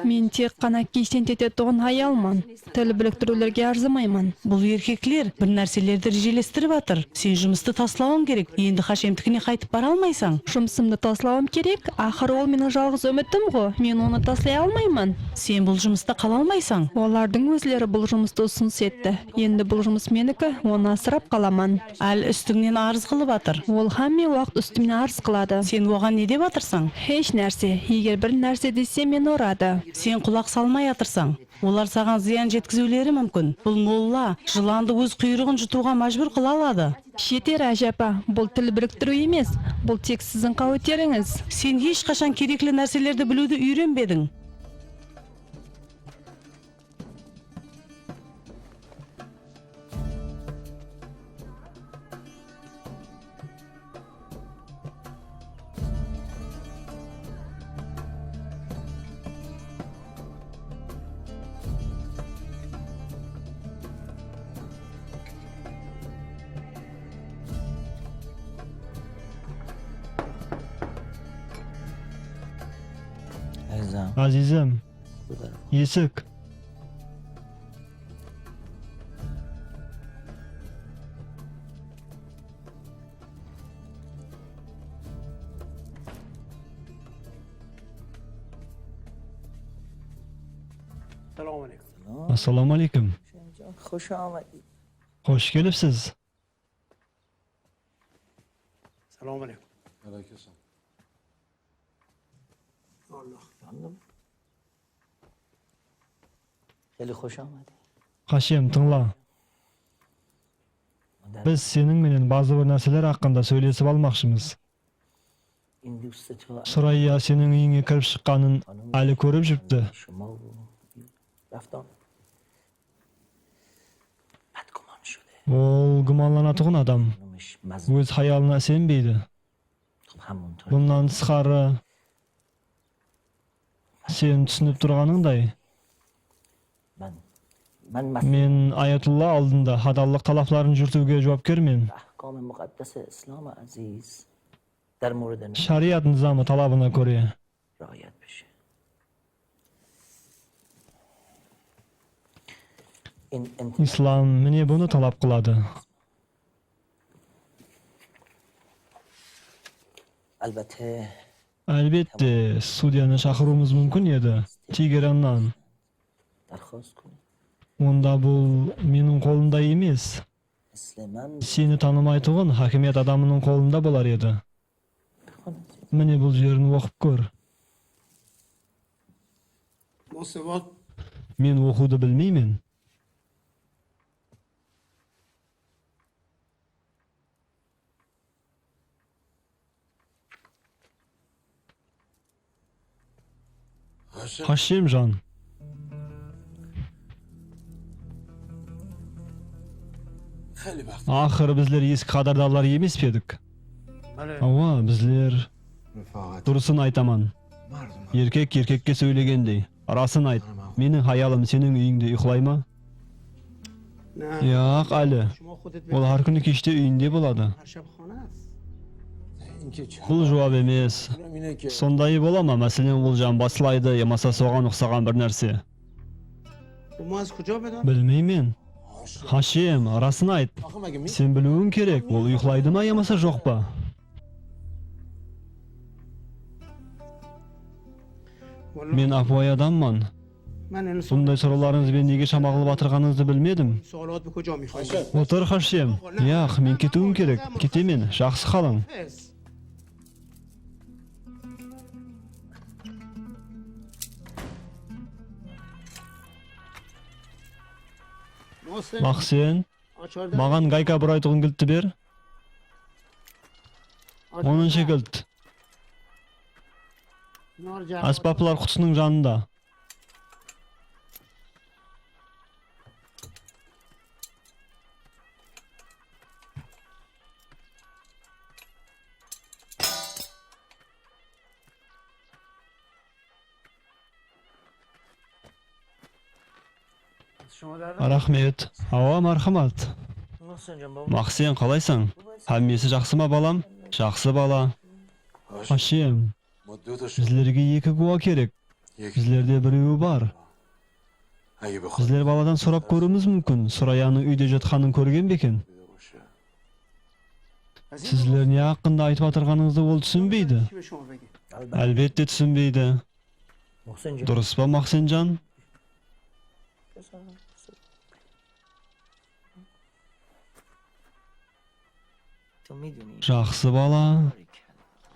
Мен тек қана кейсен tetетугун аялман. Тил бириктирүүлөргө арзымайман. Бул эркеклер бир нерселерди режелестирип атыр. Сен жумусту таслабың керек. Энди Хашемдикине кайтып бара алмайсың. Жумсумду таслабам керек. Ахыр ол менин жалгыз үмүтүм го. Мен аны таслай алмайман. Сен бул жумуста кала алмайсың. Олардын өзлери бул жумусту усунс этти. Энди бул жумус меники, оны асырап каламан. Ал үстүңнен арыз кылып атыр. Ол хамме убакыт үстүмөн арыз кылады. Сен ого не деп атырсың? Эч нерсе. Эгер бир нерсе десе мен урады. Сен кулак салмай атырсың. Олар саган зыян жеткизүүлери мүмкүн. Бул молла жыланды өз куйругун жутууга мажбур кыла алады. Жетер ажапа, бул тил бириктирүү эмес. Бул тек сиздин кабытериңиз. Сен эч качан керектүү нерселерди билүүдү үйрөнбедиң. عزیزم Azizim, esik. سلام علیکم. Assalomu alaykum. خوش آمدید. Hoş kelipsiz. سلام علیکم. Allah. خیلی خوش آمدید. Hashim, tingla. Biz senin menen bazı bir narsalar hakkında söylesip almakçımız. این دوست تو Surayya senin uyuңa kirip çıkkanın ali görüp жүрüptü. شما و رفتار بدگمان شده. Ol gumanlanatığın adam. خانمش مظلوم Öz hayalına senbeydi. همونطور Bundan tışkarı sen düşünüp durganыңдай. من مسئول Men Ayatullah aldında hadallık talaplarını jürtүүgө joopkermen. احکام مقدس اسلام عزیز در مورد من Şariat nizamı talabına göre رعایت بشه. این انتظار İslam mene bunu talap kıladı. البته Elbette Sudiyani çakırmamız mümkün edi. Teherandan. درخواست کنید Onda bu menin kolumda emas. مثل من Seni tanımaytığın hakimiyet adamının kolunda bolar edi. بخواند. Mene bu yerini okup gör. ما سواد Men okudu bilmeymen. Hashimjon. خیلی وقت. Ahir bizler eski qadardorlar emas edik. بله. Ava bizler رفاقت. Dursun aytaman. مردم. Erkek erkekке söylegendey. Araсын ayt. Menin hayalim senin uyingde uxlayma? نه. Yo'q, Ali. شما خودت Ol har kuni kechda uyingda bo'ladi. هر شب خانه است. اینکه چه؟ Bul javob emas. اینه که Sonday bolama, masalan, Uljan baslaydı, yamasa soğan uxsagan bir narsa. ما از کجا بدم؟ Bilmeymen. Hashim, arasını ayt. آخه مگه می؟ Sen bilүүň kerek, ol uxlaydymı, yamasa joqpa? Мен апуай адамман. من این Bunday so'rovlaringiz men nega shama qilib o'tirganingizni bilmedim. سوالات به کجا میخوام O'tir Hashim. Yo'q, men ketuvim kerak. Ketamen, yaxshi qoling. Mahsen, mаған gayka bir aytığın giltni ber. 10-chi gilt. Asbablar qutisining janında. Rahmet. Ava marhamat. Mahsen qalaysan? Hammasi yaxshimi balam? Yaxshi bala. Hashim, bizlarga 2 guvoh kerak. Bizlarda biri bor. Bizlar baladan so'rab ko'rimiz mumkin. Surayaning uyda yotganini ko'rgan bekin. Sizlar ne haqida aytib o'tirganingizni u tushunmaydi. به شما بگه Albatta tushunmaydi. محسن جان Durustmi Mahsenjon? تو میدونی Yaxshi bala.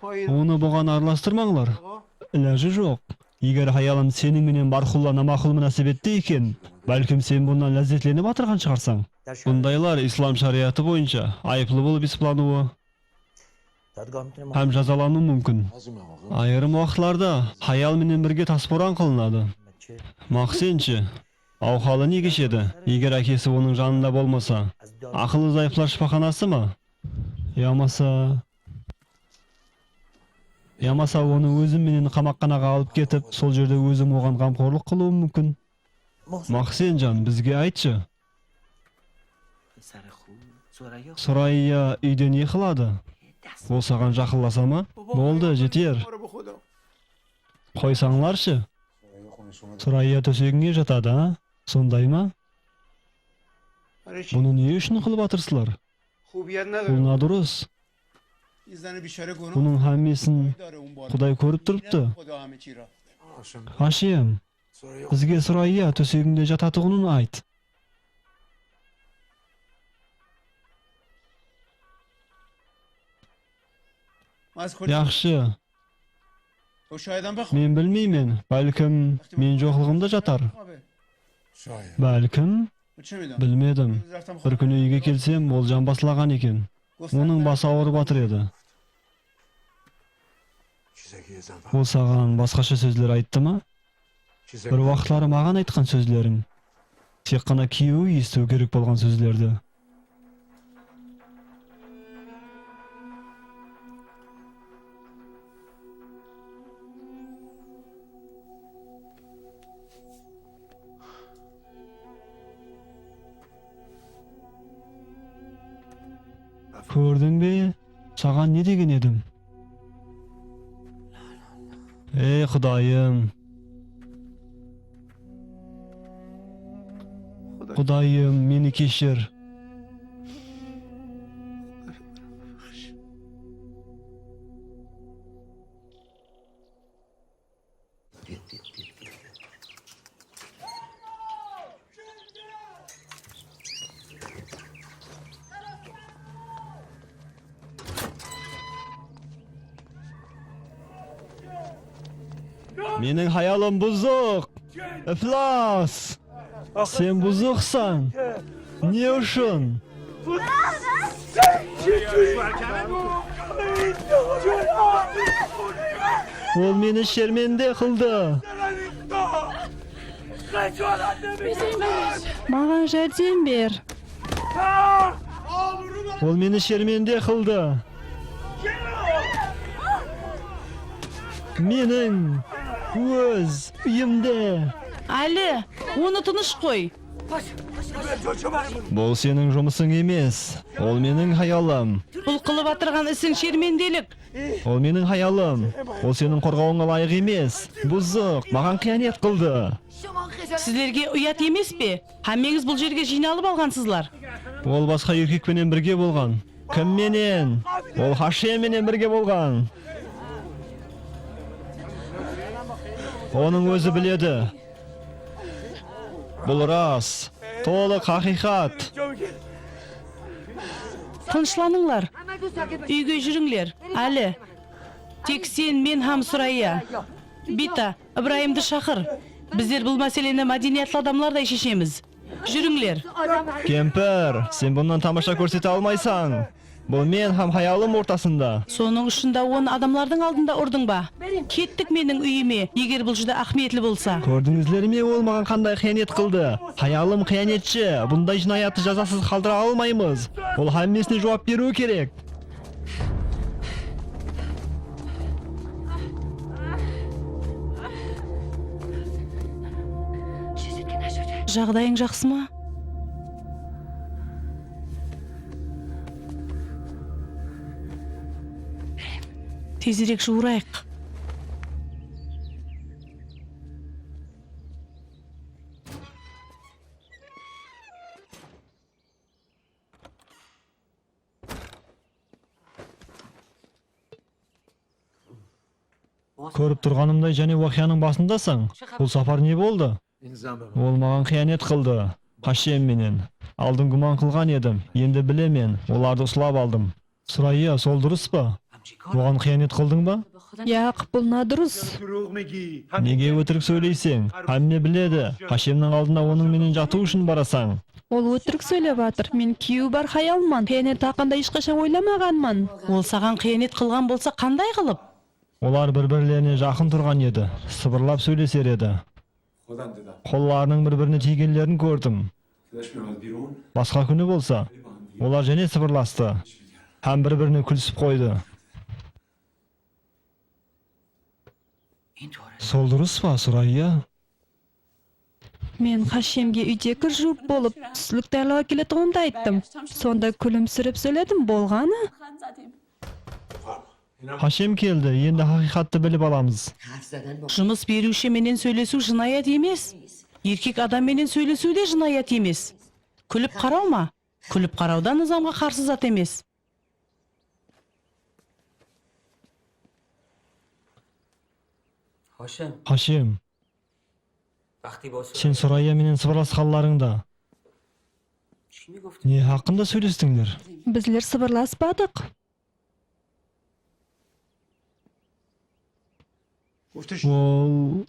پایین Uni bo'lgan aralashtirmanglar. Ilaji yo'q. Agar hayolim sening bilan barxulla namaqul munosabatda ekan, balkim sen bundan lazzatlanib o'tirgan chiqarsan. در شهر Bundaylar islom shariati bo'yicha ayıplı bo'lib isplanuvi دادگاه میتونه ham jazolanishi mumkin. Ayrim vaqtlarda hayol bilan birga tasviran qilinadi. بچه Mahsenchi, aholi nega edi? Agar akasi uning jonida bo'lmasa, از دار aqli zaiflar shifoxonasimi? Yamasa uni o'zim bilan qamoqxonaga olib ketib, sol yerda o'zim o'g'an g'amxo'rlik qiluvim mumkin. محسن Mahsenjon, bizga aytchi. پسر خوب سریا Surayya uyda ne qiladi? Bo'lsagan jahillasami? Bo'ldi, jetir. برو به خدا Qo'ysanglarchi. Surayya to'shagingga yotadi, ha? Sondaymi? برای چی Buni niye ishni qilib o'tirsizlar? خوبیت Bu نداره nodurust. این زن بیچاره گناه Buning hammasini داره اون بار Xudoy ko'rib turibdi. خدا همه چی را Hashim, bizga Surayya to'shagingda yotadig'ini ayt. ما از کجا Yaxshi, تو شایدم بخواب men bilmayman. Balkim men yo'qligimda yotar. Balkim تو چه میدونم bilmadim. رفتم Bir kuni uyga kelsam, bo'ljan boslagan ekan. Uning boshi og'rib o'tir edi. Bo'lsagan boshqacha so'zlar aytdimi? Bir vaqtlari ma'gan aytgan so'zlaring. Cheqqina kiyov eshituv kerak bo'lgan so'zlardi. Ko'rdingmi? Sаған ne degan edim? Ey Xudoyim. Xudoyim, meni kechir. Mening hayolim buzuq. Iflos. Sen buzuqsan. Ne uchun? Ol meni shermanda qildi. Маған жәрдем бер. Ol meni shermanda qildi. Mening o'z uyimda. Ali, onu tinish qo'y. Bu sening жұмысың emas. Ol mening hayolim. Бұл qilib o'tirgan ising shermendelik. Ol mening hayolim. Ol sening qo'rg'oningga loyiq emas. Buzuq, mаған xiyonat qildi. Sizlarga uyat emasmi? Hammangiz бұл жерге жиналып алғансызлар. Ol boshqa erkak bilan birga bo'lgan. Kim menen? Ol Hashim bilan birga bo'lgan. Оның өзі біледі. Бұл рас. Толық хақиқат. Тынычланыңлар. Үйге жүріңлер. Әлі. Тек сен, мен һәм Сурайя. Бита, Ибраимды шақыр. Біздер бұл мәселені мәдениетлі адамлардай шешеміз. Жүріңлер. Кемпір, сен бұнан тамаша көрсете алмайсың. Бұл мен һәм хаялым ортасында. Соның үшінде оны адамлардың алдында ұрдың ба? Кеттік менің үйіме, егер бұл жүді ахметлі болса. Көрдіңіздер ме, ол маған қандай қиянет қылды? Хаялым қиянетші. Бұндай жинаятты жазасыз қалдыра алмаймыз. Ол хаммесіне жауап беру керек. Жағдайың жақсы ма? Тезірек жуырайық. Көріп тұрғанымдай және уақияның басындасың. Бұл сапар не болды? Ол маған қиянет қылды. Хашем менен. Алдын гуман қылған едім. Енді білемен, оларды ұслап алдым. Сурайя, сол дұрыс па? Оған қиянет қылдың ба? Яқ, бұл надұрыс. Неге өтірік сөйлейсің? Әмме біледі. Хашемнің алдына оның менен жату үшін барасаң. Ол өтірік сөйлеп жатыр. Мен күйеу бар хаялман. Қиянет тақында ешқашан ойламағанман. Ол саған қиянет қылған болса қандай қылып? Олар бір-бірлеріне жақын тұрған еді. Сыбырлап сөйлесер еді. Қолларының бір-біріне тигенлерін көрдім. Басқа күні болса, олар және сыбырласты. Һәм бір-біріне күлісіп қойды. Сол дұрыс па, Сурайя? Мен Хашемге үйде кір жуып болып, түслік дайлауға келетінімді айттым. Сонда күлімсіреп сөйледім, болғаны? Хашем келді, енді хақиқатты біліп аламыз. Жұмыс беруші менен сөйлесу жынаят емес. Еркек адам менен сөйлесу де жынаят емес. Күліп қарау ма? Күліп қарауда низамға қарсы зат емес. Хашем, сен Сурайя менен сыбырласқанларыңда не хақында сөйлестіңдер? Біздер сыбырласпадық. Ол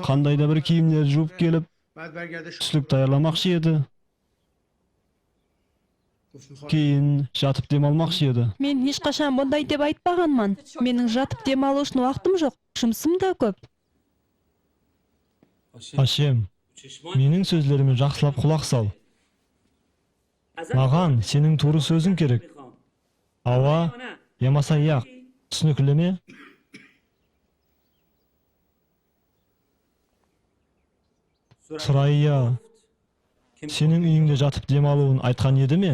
қандай да бір киімдер жуып келіп, түслік даярламақшы еді. Кейін жатып демалмақшы еді. Мен ешқашан бұндай деп айтпағанман. Менің жатып демалу үшін уақытым жоқ. Жұмысым да көп. Хашем, менің сөзлеріме жақсылап құлақ сал. Маған сенің туры сөзің керек. Ауа, ямаса яқ. Түсінікті ме? Сурайя, сенің үйіңде жатып демалуын айтқан еді ме?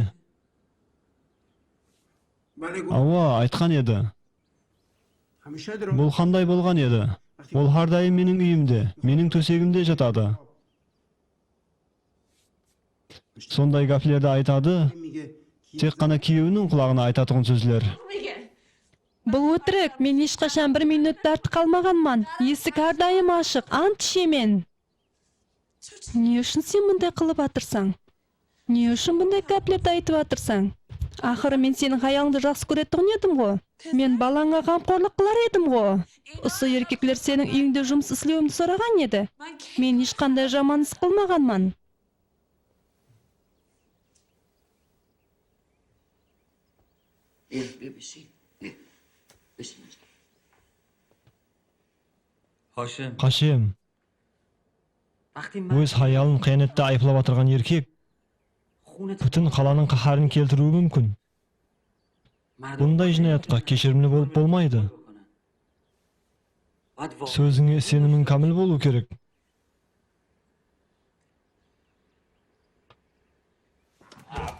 Ауа, айтқан еді. Бұл қандай болған еді? Ол әрдайым менің үйімде, менің төсегімде жатады. Сондай гаплерді айтады, тек қана күйеуінің құлағына айтатығын сөзлер. Бұл өтірік, мен ешқашан 1 минут артық қалмағанман. Есік әрдайым ашық, ант ішемен. Не үшін сен бұндай қылып атырсаң? Не үшін бұндай гаплерді айтып атырсаң? Ақыры мен сенің хаялыңды жақсы көретін едім ғой. Мен балаңа қамқорлық қылар едім ғой. Осы еркеклер сенің үйіңде жұмыс істеуімді сұраған еді. Мен ешқандай жаман іс қылмағанман. Хашем, өз хаялын қиянетте айыплап атырған еркек бүтін қаланың қаһарын келтіруі мүмкін. Бұндай жинаятқа кешірімді болып болмайды. Сөзіңе сенімің кәміл болу керек.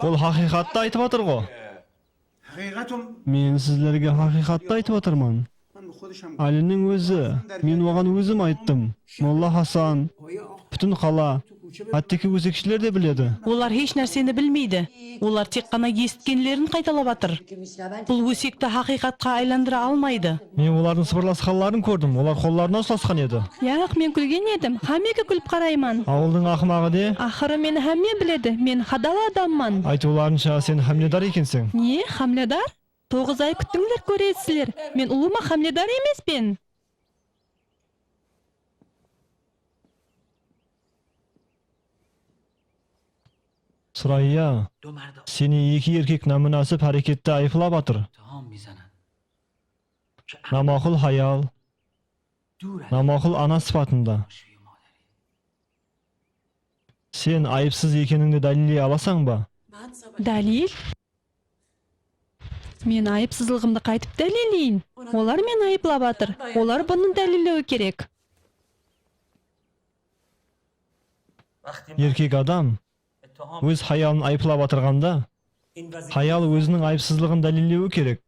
Ол хақиқатты айтып атыр ғой. Мен сіздерге хақиқатты айтып атырмын. Әлінің өзі, мен оған өзім айттым. Молла Хасан, бүтін қала, Hattaki özekçiler de biledi. Олар еш нәрсені білмейді. Олар тек қана естігенлерін қайталап атыр. Бұл өсекті хақиқатқа айландыра алмайды. Мен олардың сыбырласқанларын көрдім. Олар қолларына ұстасқан еді. Яқ, мен күлген едім. Хамеге күліп қарайман. Ауылдың ақымағы де, Ақыры мені хаме біледі. Мен хадалы адамман. айтуларынша сен хамледар екенсің. Не, хамледар? 9 ай күттіңдер көресіздер. Мен ұлыма хамледар емеспен. Surayya, seni iki erkek namunası harekette ayıplap atır. Namakul hayal, namakul ana sıfatında. Sen ayıpsız ekeningni dalili alasan ba? Дәлел? Мен айыпсызлығымды қайтып дәлелейін. Олар мен айыплап атыр. Олар бұны дәлелеуі керек. Erkek adam öz hayalını ayıplap atırganda, hayal özünün ayıpsızlığını dalillewi kerek.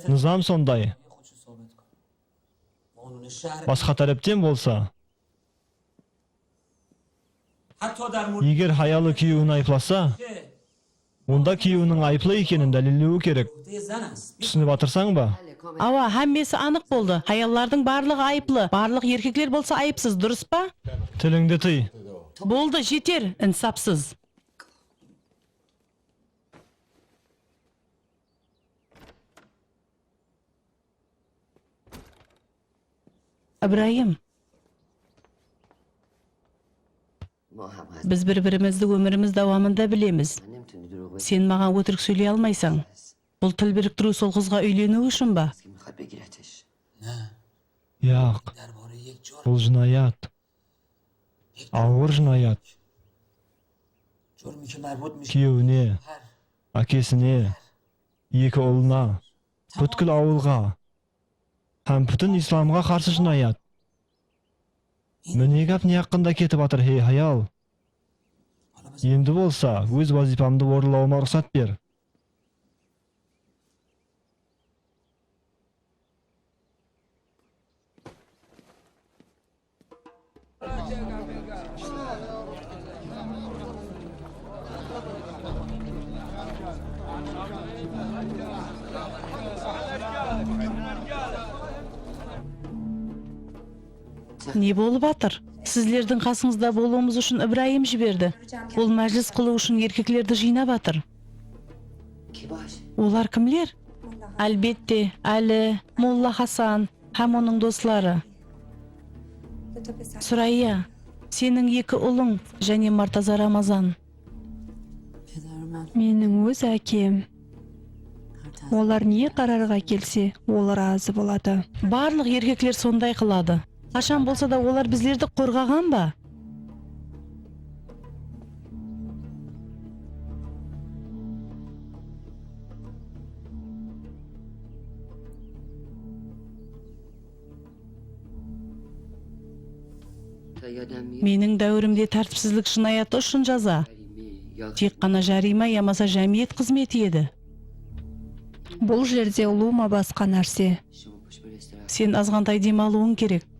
Nizam sonday. Başka taraftan bolsa, eger hayalı kiyowini ayıplasa, onda kiyowinin ayıplı ekenini dalillewi kerek. Түсініп атырсаң ба? Ава, хаммесі анық болды. Хаяллардың барлығы айыплы. Барлық еркеклер болса айыпсыз, дұрыс па? Тіліңді тый. Болды, жетер, інсапсыз. Ибраим, біз бір-бірімізді өміріміз давамында білеміз. Сен маған өтірік сөйлей алмайсың. Бұл тіл біріктіру сол қызға үйлену үшін ба? Yo'q. Бұл jinoyat. Ağır jinoyat. Kuyovini, akesini, екі ұлына, бүткіл ауылға, һәм бүтін исламға қарсы jinoyat. Міне гап не хақында кетіп атыр, хей хаял. Енді болса, өз вазифамды орындауыма рұқсат бер. Не болып атыр? Сізлердің қасыңызда болуымыз үшін Ибраим жіберді. Ол мәжіліс қылу үшін еркеклерді жинап атыр. Олар кімлер? Әлбетте, Әлі, Молла Хасан, һәм оның достары. Surayya, сенің 2 ұлың және Мартаза Рамазан. Менің өз әкем. Олар не қарарға келсе, ол разы болады. Барлық еркеклер сондай қылады. Қашан болса да олар біздерді қорғаған ба? Менің дәуірімде тәртіпсізлік жинаяты үшін жаза. Тек қана жарима ямаса жәмиет қызметі еді. Бұл жерде ұлыма басқа нәрсе. Сен азғантай демалуың керек.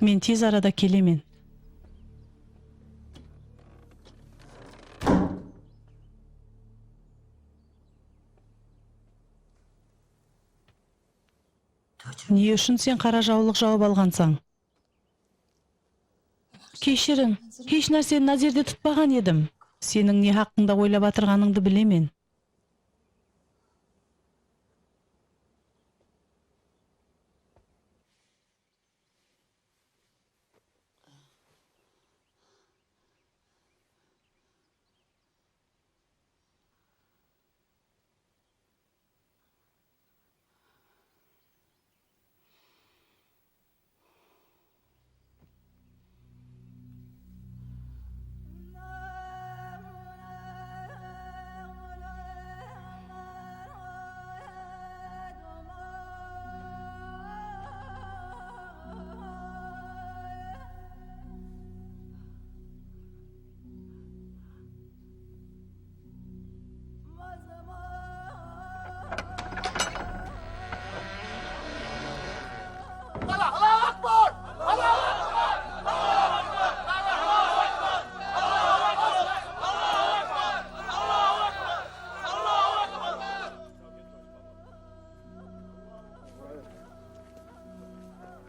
Мен тез арада келемен. Не үшін сен қара жаулық жауып алғансың? Кешірің, еш нәрсені назерде тұтпаған едім. Сенің не хақында ойлап атырғаныңды білемен.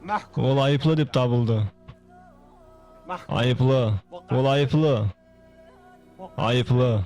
Mahkum. Ol ayıplı dep tabıldı. Mahkum. Ayıplı. Ol ayıplı. Ayıplı.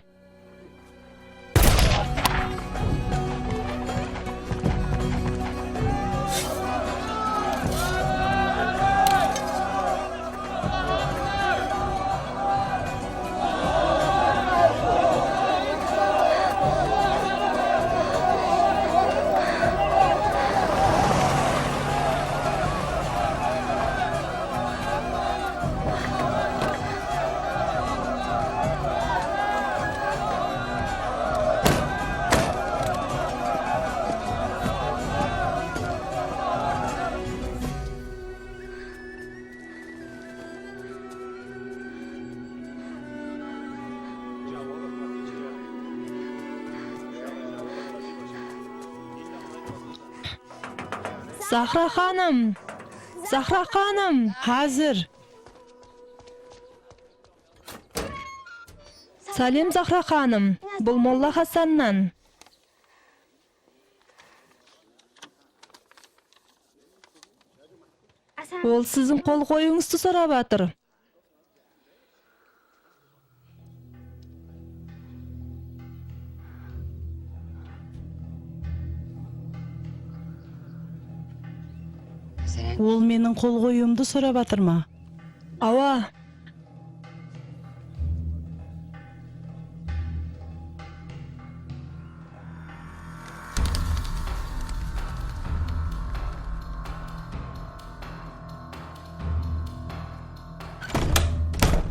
Zahra xanım. Zahra xanım. Hazır. Salim Zahra xanım. Бұл Молла Хасаннан. Ол сіздің қол қоюңызды сұрап атыр. Sen Ол менің қол қоюымды сұрап атыр ма? Ава.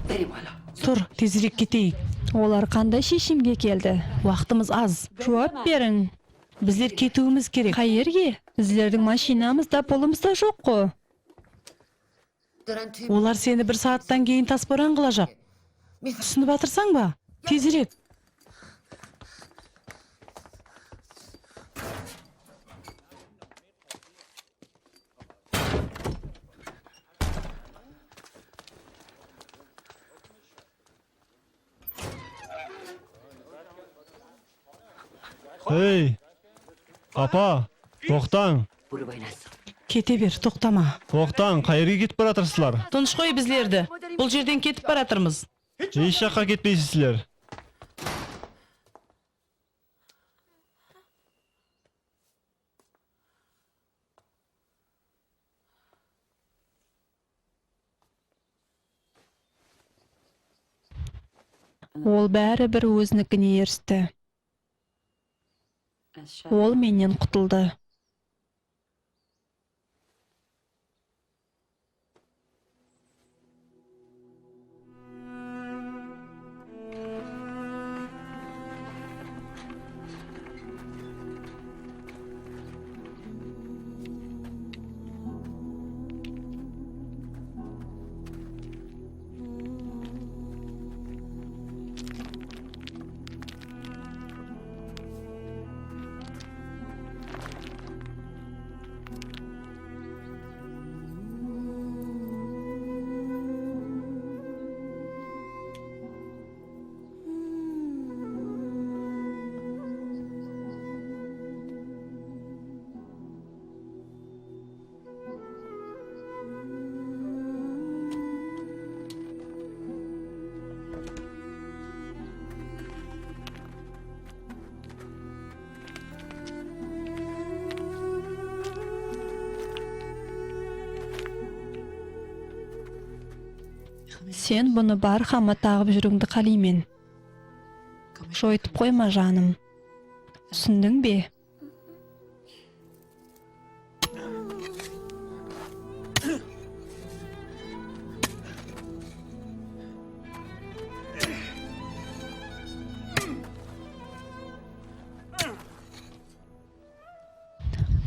benim hala. Тұр, тезірек кетейік. Олар қандай шешімге келді? Уақытымыз аз. Жауап берің. Біздер кетуіміз керек. Қайерге? Біздердің машинамызда пұлымызда жоқ қой. Duran tüy Олар сені бір сағаттан кейін тасборан қылажақ. Түсініп атырсаң ба? Тезірек. Hey! Apa! Тоқтаң! buru oynasın. Кете бер, тоқтама. Тоқтаң, қайерге кетіп баратырсызлар? Тыныш қой біздерді. Бұл жерден кетіп баратырмыз. Еш жаққа кетпейсіздер. Ол бәрі бір өзінікіне ерісті. Ол менен құтылды. Сен бұны бар хама тағып жүріңді қалеймен. Шойтып қойма жаным. Түсіндің бе?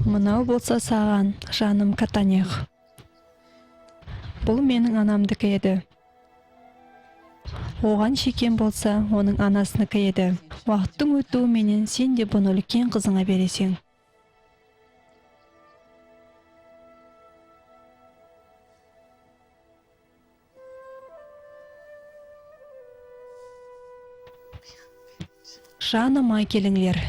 Мынау болса саған, жаным Катанех. Бұл менің анамдікі еді. Оған шекен болса, оның анасыныкі еді. Уақыттың өтуіменен сен де бұны үлкен қызыңа бересің. Жаныма келіңлер.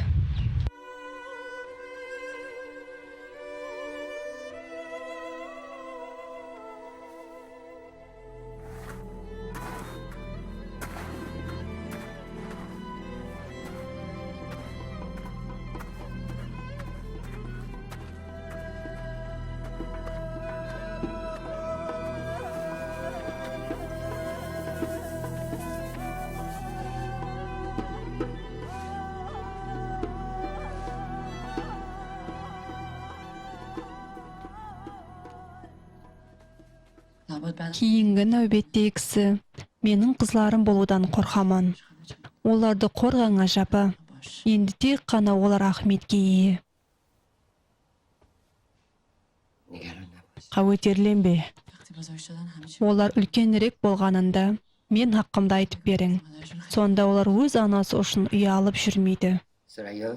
Кейінгі нәубеттегісі менің қызларым болудан қорқамын. Оларды қорғаң ажапы. Енді тек қана олар Ахметке ие. نگران نباش. Қауетерленбе. Олар үлкенірек болғанында мен хақымды айтып берің. Сонда олар өз анасы үшін ұялып жүрмейді. سریا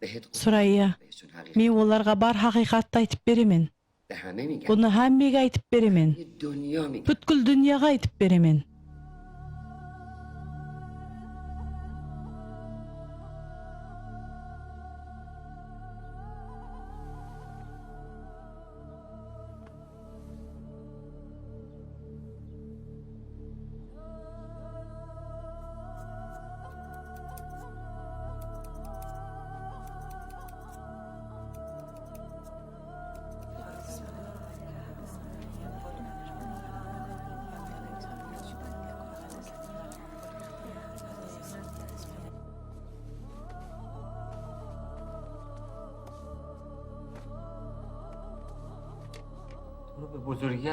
بهت قول Suraya, بهشون حقیقت мен оларға бар хақиқатты айтып беремен. به همه میگم. Бұны һәммеге айтып беремен. یه دنیا میگم. Бүткіл дүнияға айтып беремен.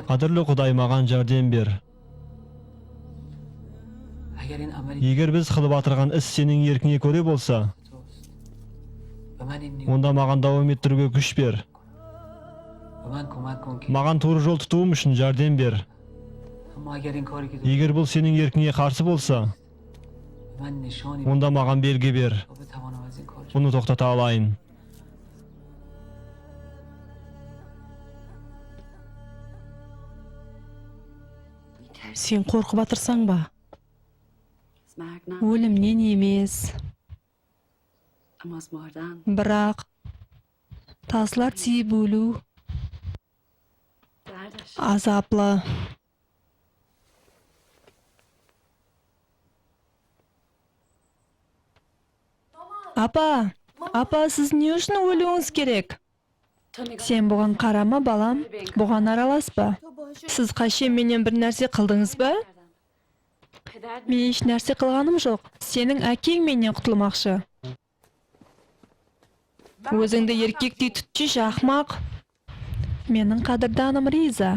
Qadrli Xudoy mаған jardam ber. Егер біз қылып атырған іс сенің еркіңе көре болса, онда маған давам еттіруге күш бер. Маған тура жол тұтуым үшін жардам бер. Егер бұл сенің еркіңе қарсы болса, онда маған белгі бер. Бұны тоқтата алайын. Сен қорқып атырсаң ба? Өлімнен емес, бірақ таслар тиіп өлу азаплы. Апа, сіз не үшін өлуіңіз керек? Сен бұған қарама, балам, бұған араласпа. Сіз қашем менен бір нәрсе қылдыңыз ба? Мен еш нәрсе қылғаным жоқ. Сенің әкең менен құтылмақшы. Өзіңді еркектей тұтшы, ақмақ. Менің қадырданым риза.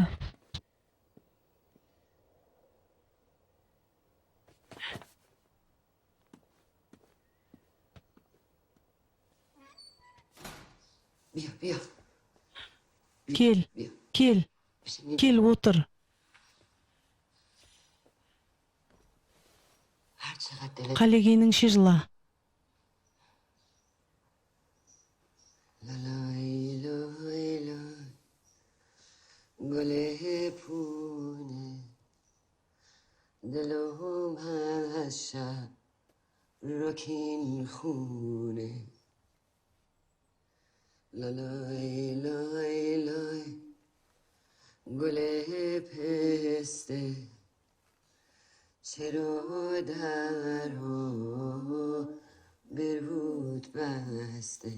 بیا بیا. Кел, отыр. هر چقدر دلت Қалегеніңше жыла. لای لای لای گل پونه دلم از شب رکین خونه لای لای لای گل پسته چرا درها برود بسته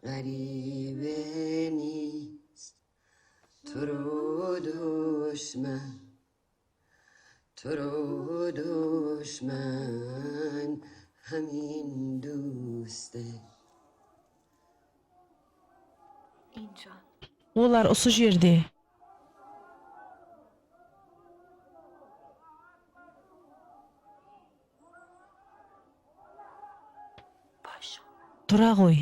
غریبه نیست تو رو دشمن همین دوسته Олар осы жерде. Тұра ғой.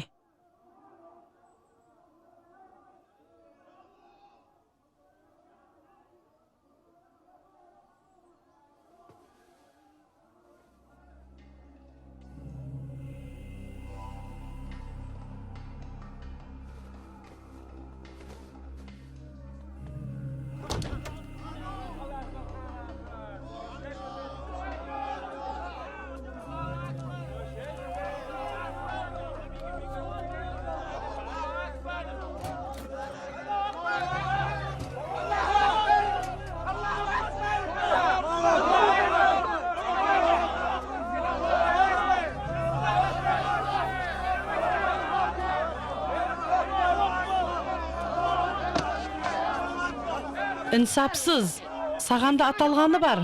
Insapsыз. Сағанда аталғаны бар.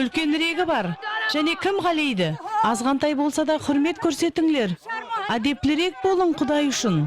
Үлкенірегі бар. Және кім қалейді? Азғантай болса да құрмет көрсетіңлер. Әдеплірек болың Құдай үшін.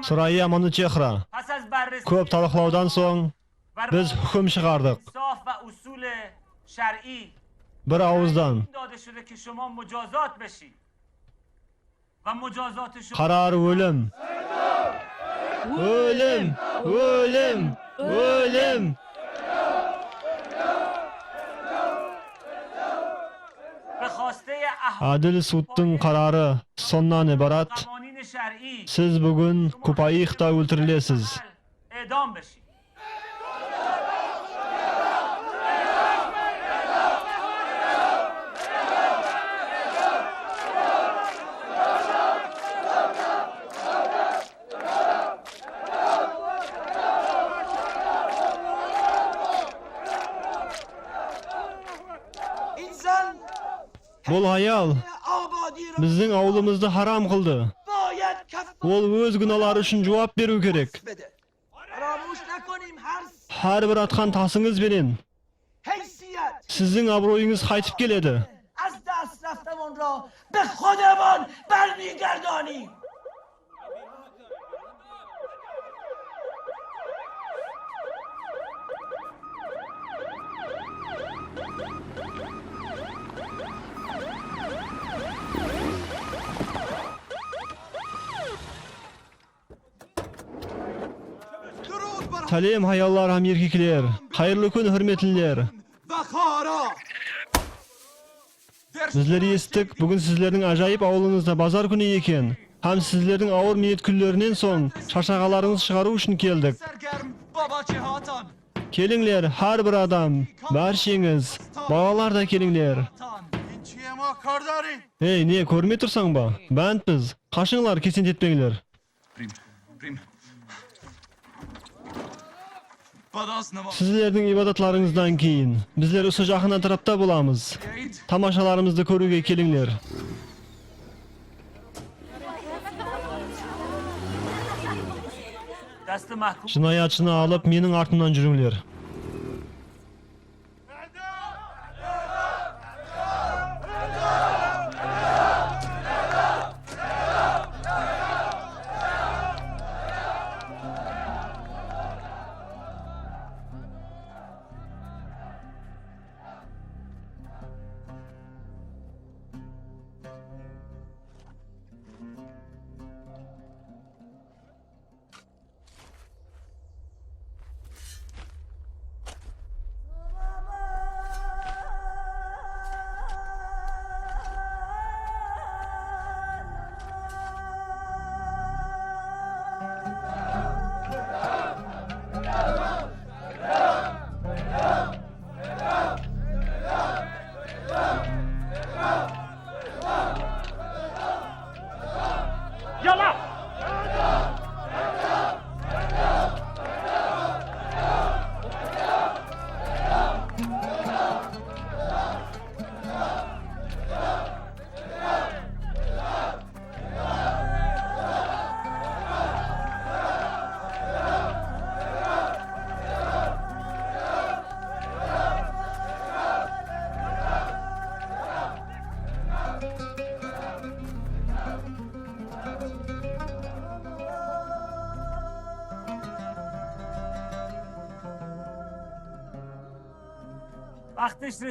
Surayya Manuchehra. Ko'p talaqlovdan so'ng biz hukm chiqardik. Bir ovozdan qarar o'lim. O'lim, o'lim, o'lim. Adil sudning qarori sondan iborat. Siz bugun Kupayixda o'ltirilasiz. İnsan Bol hayal abadi bizning ovulimizni harom qildi. bayat kaffa Ol o'z gunohlari uchun javob berib kerak. bede. Faramush nakonim Har bir atgan tasıngiz berin. haysiyat Sizning obro'yingiz qaytib keladi. از دست رفتمان را به خودمان برمیگردانیم. Salam hayallar ham erkeklar. Xayrli kun hurmatlilar. Vakara. Bizleri eshitdik, bugun sizlarning ajoyib avulingizda bozor kuni ekan. Ham sizlarning og'ir niyat kunlaridan so'ng shashag'alaringizni chiqaruv uchun keldik. Sergerm baba cihatan. Kelinglar, har bir odam, barshingiz, bolalar da kelinglar. İnçiye ma kardari. Hey, niye ko'rmay tursan ba? Bandmiz. Qashinglar kesin tetmanglar. Prim. Badas nama. Sizlarning ibodatlaringizdan keyin bizlar o'sha jahon atrofda bo'lamiz. Tomoshalarimizni ko'ruvga kelinglar. Jinoyatchini olib mening ortimdan juringlar.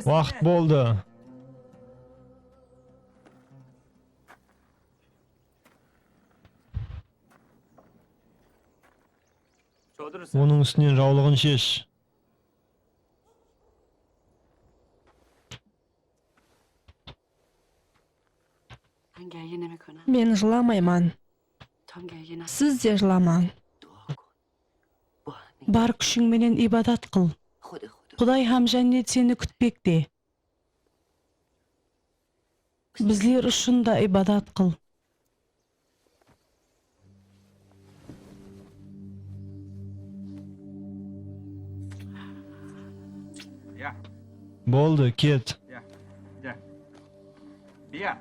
Vaqt bo'ldi. Onun üstünden ravlığın şeş. من گریه نمی کنم. Men жыламайман. Tam گریه نکن. Siz de жыламаң. دعا کن با همین Бар күшің менен ибадат қыл. خدا Құдай һәм жәннет сені күтпекте. Bizler үшін да ибадат қыл. Ya. Bo'ldi, ket. Ya.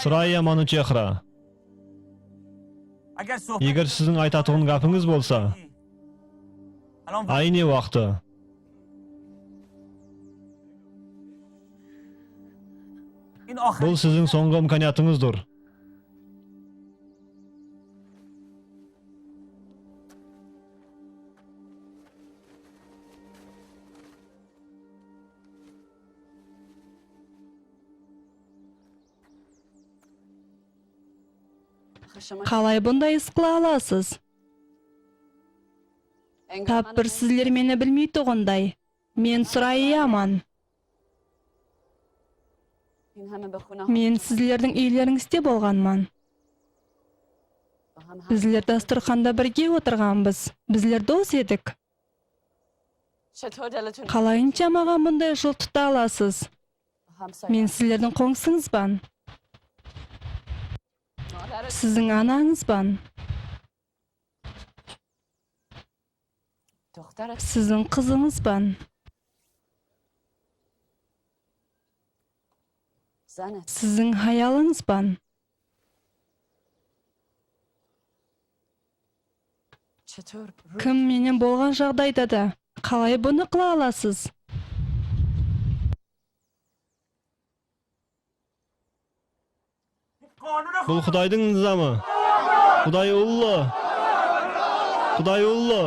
Surayya Manuchehra. Agar sizning aytadigan gapingiz bo'lsa, Ayni vaqti. Bu sizin so'nggi imkoniyatingizdir. Қалай бұндай іс қыла аласыз? Тап бір сізлер мені білмей тұғындай. Мен сұрайаман. Мен сізлердің үйлеріңізде болғанман. Біздер дастарханда бірге отырғанбыз. Біздер дос едік. Қалайынша маған бұндай жол тұта аласыз? Мен сіздердің қоңсыңызбан. Сіздің анаңызбан. Сіздің қызыңызбан. Сіздің хаялыңызбан. Кім менен болған жағдайда да қалай бұны қыла аласыз? Бұл Құдайдың низамы. Құдай ұлы. Құдай ұлы.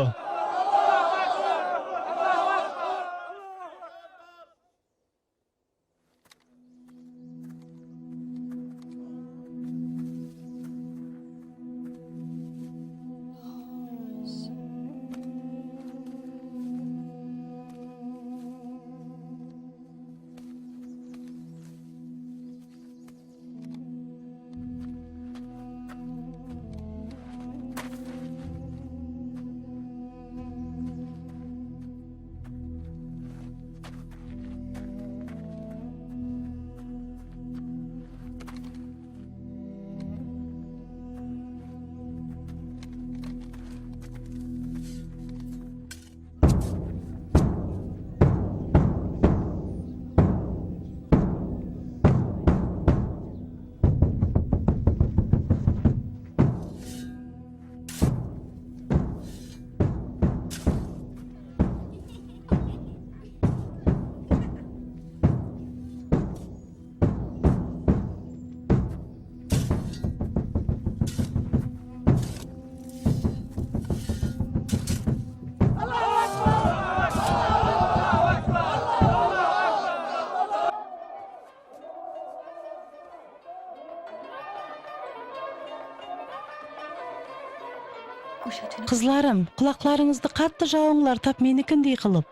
Қызларым, құлақларыңызды қатты жауыңлар, тап менікіндей қылып.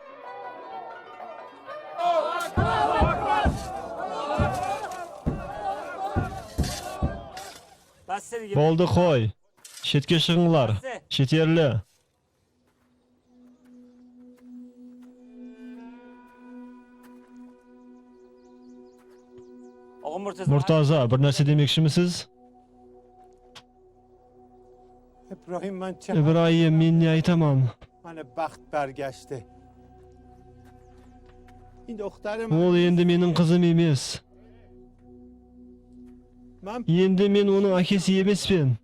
Болды қой. Шетке шығыңлар. Шетерлі. Murtaza, bir narsa demekçimisiz? İbrahim, men ne aytaman? Mana baxt bargashdi. Endi o'xtarim. Ol endi mening qizim emas. Endi men uning akasi emasman.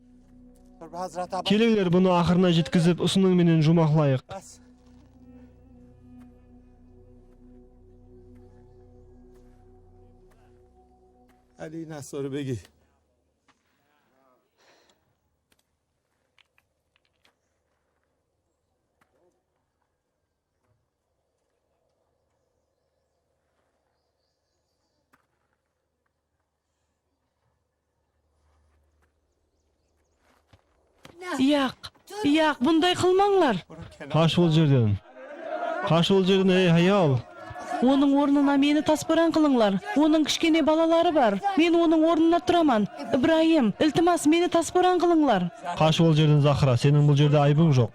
Hazrat Abbas. Kelinglar buni oxirina yetkazib, usuning menen jumaqlayıq. Ali Nasr begi. Yo'q, bunday qilmanglar. Qash ol жерден. Qash ol жерден, ey hayal. Оның орнына мені таспыран қылыңлар. Оның кішкене балалары бар. Мен оның орнына тұраман. Ибраим, iltimos мені таспыран қылыңлар. Qash ol жерден Захра, sening bu жерде айбың жоқ.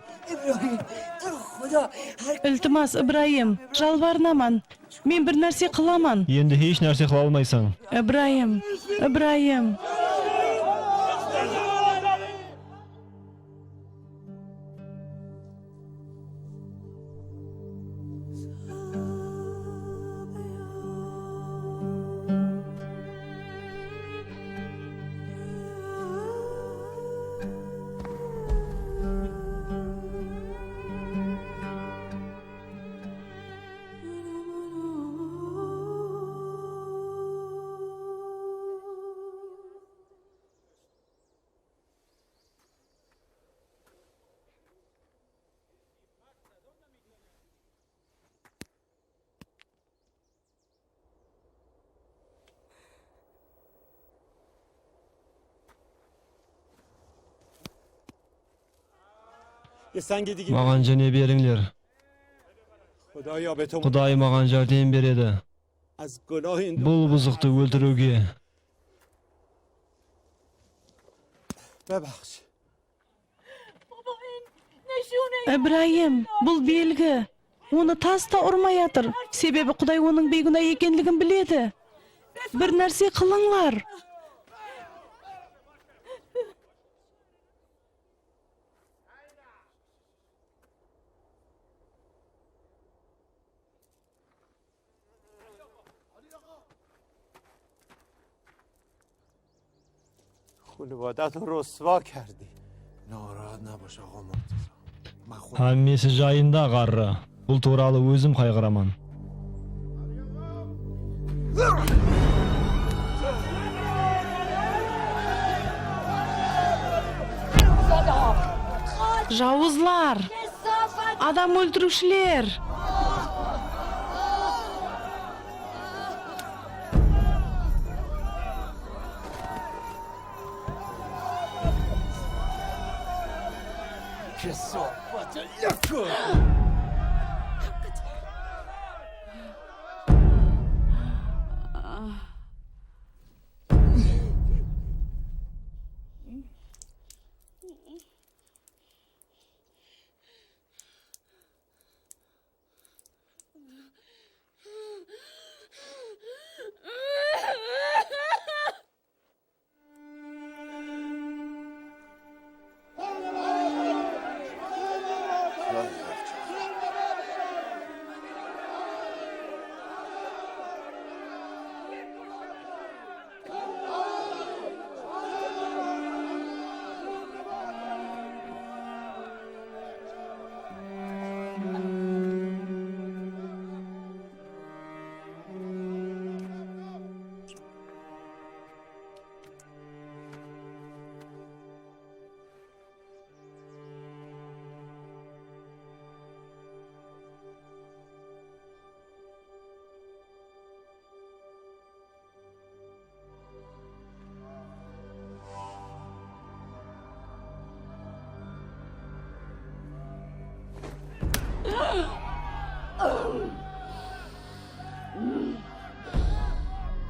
Iltimos Ибраим, жалбарынаман. Мен бір нәрсе қыламан. Endi hech narsa qila olmaysan. Ибраим. یه سنگ دیگه Magan jene beringler. خدایا به تو Hudaý magan jardym beredi. از گناه این Bul buzukdy öldürüge. ببخش. İbrahim, bul belgi. Onu tasda urmayadır. Sebebi Kuday onun beyguna ekenligin biledi. Bir narsa kılыңlar. خانوادت رو رسوا کردی. ناراحت نباش آقا مرتضی. من خودم Hammesi jayında garra. Bul turaly özüm kaygıraman. Javuzlar. Adam öldürüşler. کثافت یکو.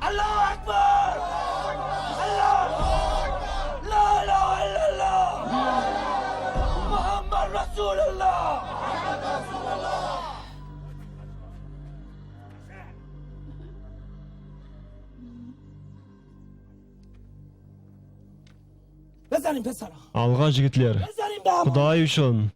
الله اکبر. الله. لا اله الا الله. محمد رسول الله. بزنیم پسرا. Alga jigitler. بزنیم به هم. Hudaý üçin.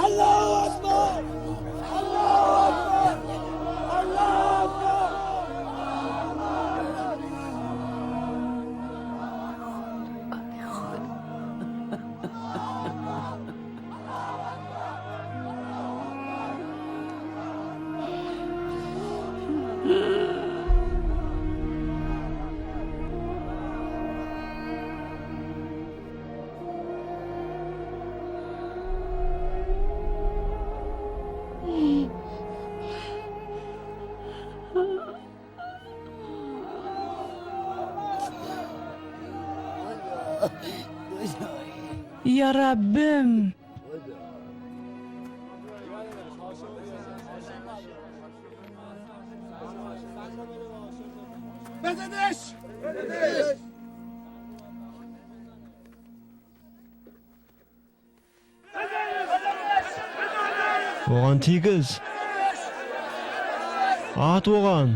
الله اکبر. الله اکبر. الله اکبر. Ya Rabbim. بزنش. Oğan tigiz. At oğan.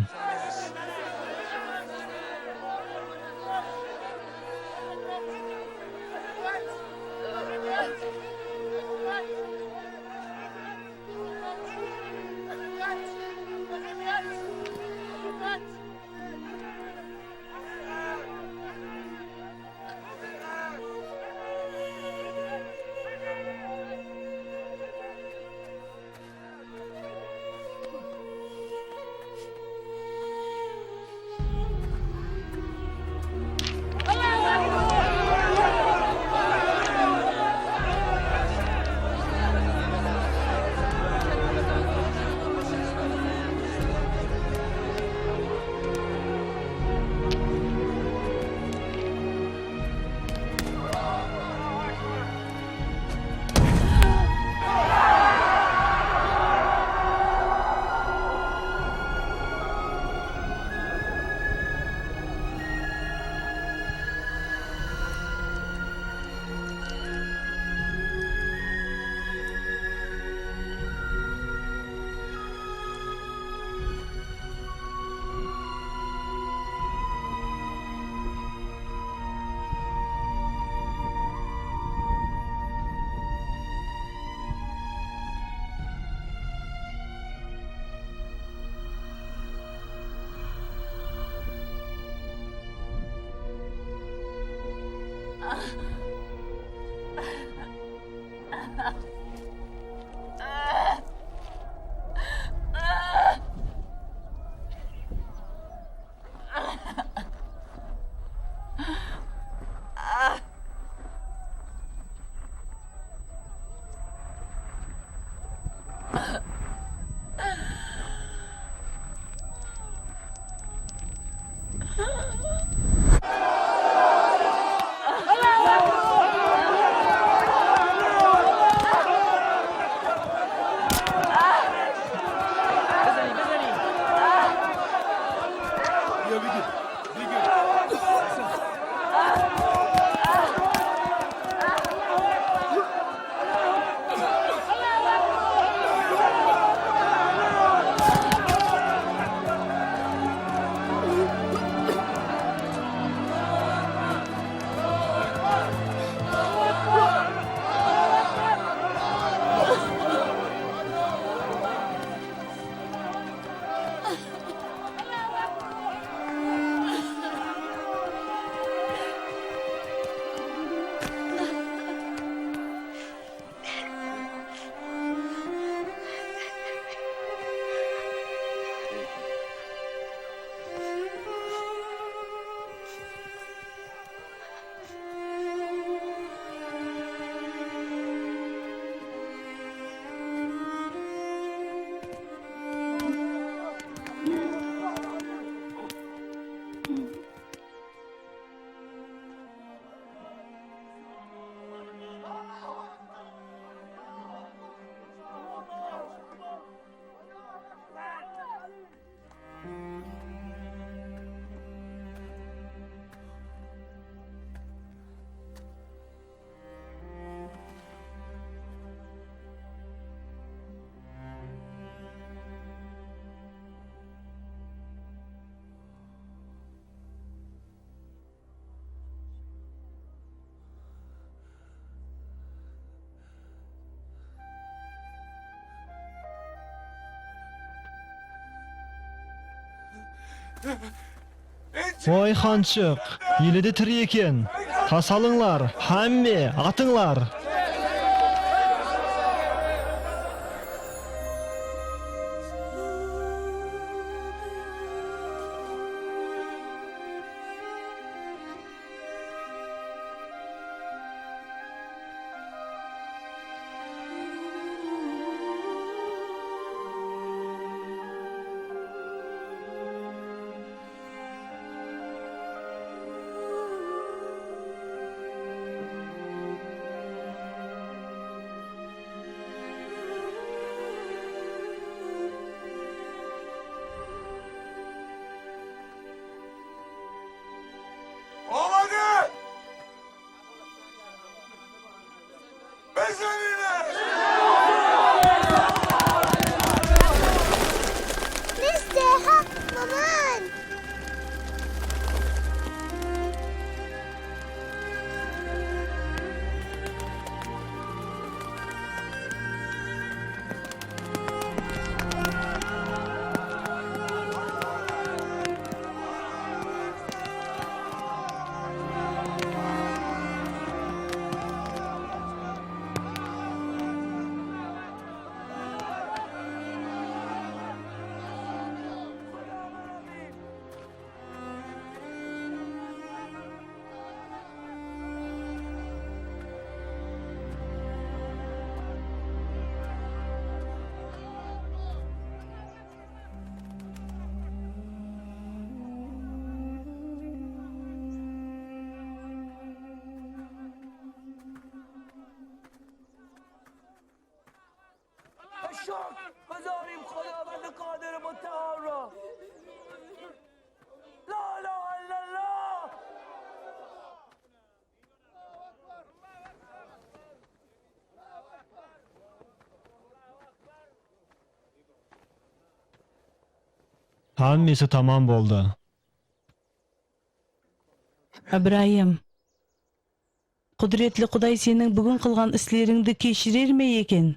Vay xançıq, yine de tiri eken. Tasalыңlar, hamme, atыңlar. Hammasi tamam bo'ldi. Ibrohim, Qudretli Xudoy sening bugun qilgan ishlaringni kechirermi ekan?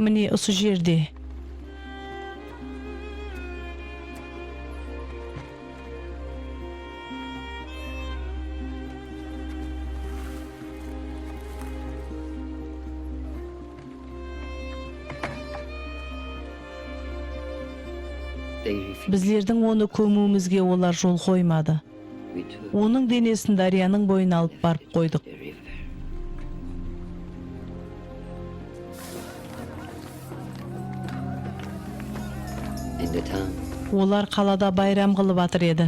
Mine o'sha yerda. Bizlerдің оны көмуімізге олар жол қоймады. Оның денесін дарияның бойына алып барып қойдық. Олар қалада байрам қылып атыр еді.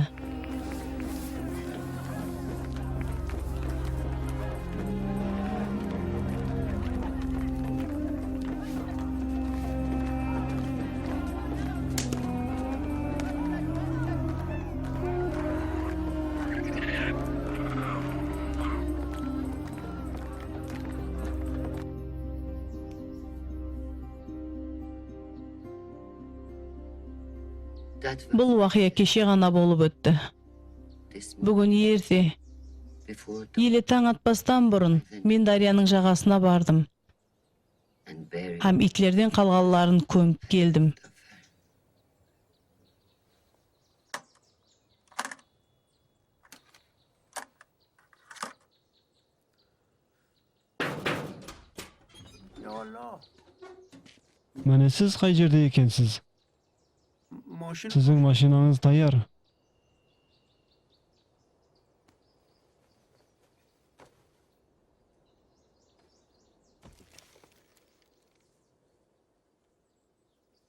Бұл уақия кеше ғана болып өтті. Бүгін ерте, елі таң атпастан бұрын мен дарияның жағасына бардым. Һәм итлерден қалғанларын көміп келдім. Mana siz qay yerda ekansiz? Sizin mashinanız tayyor.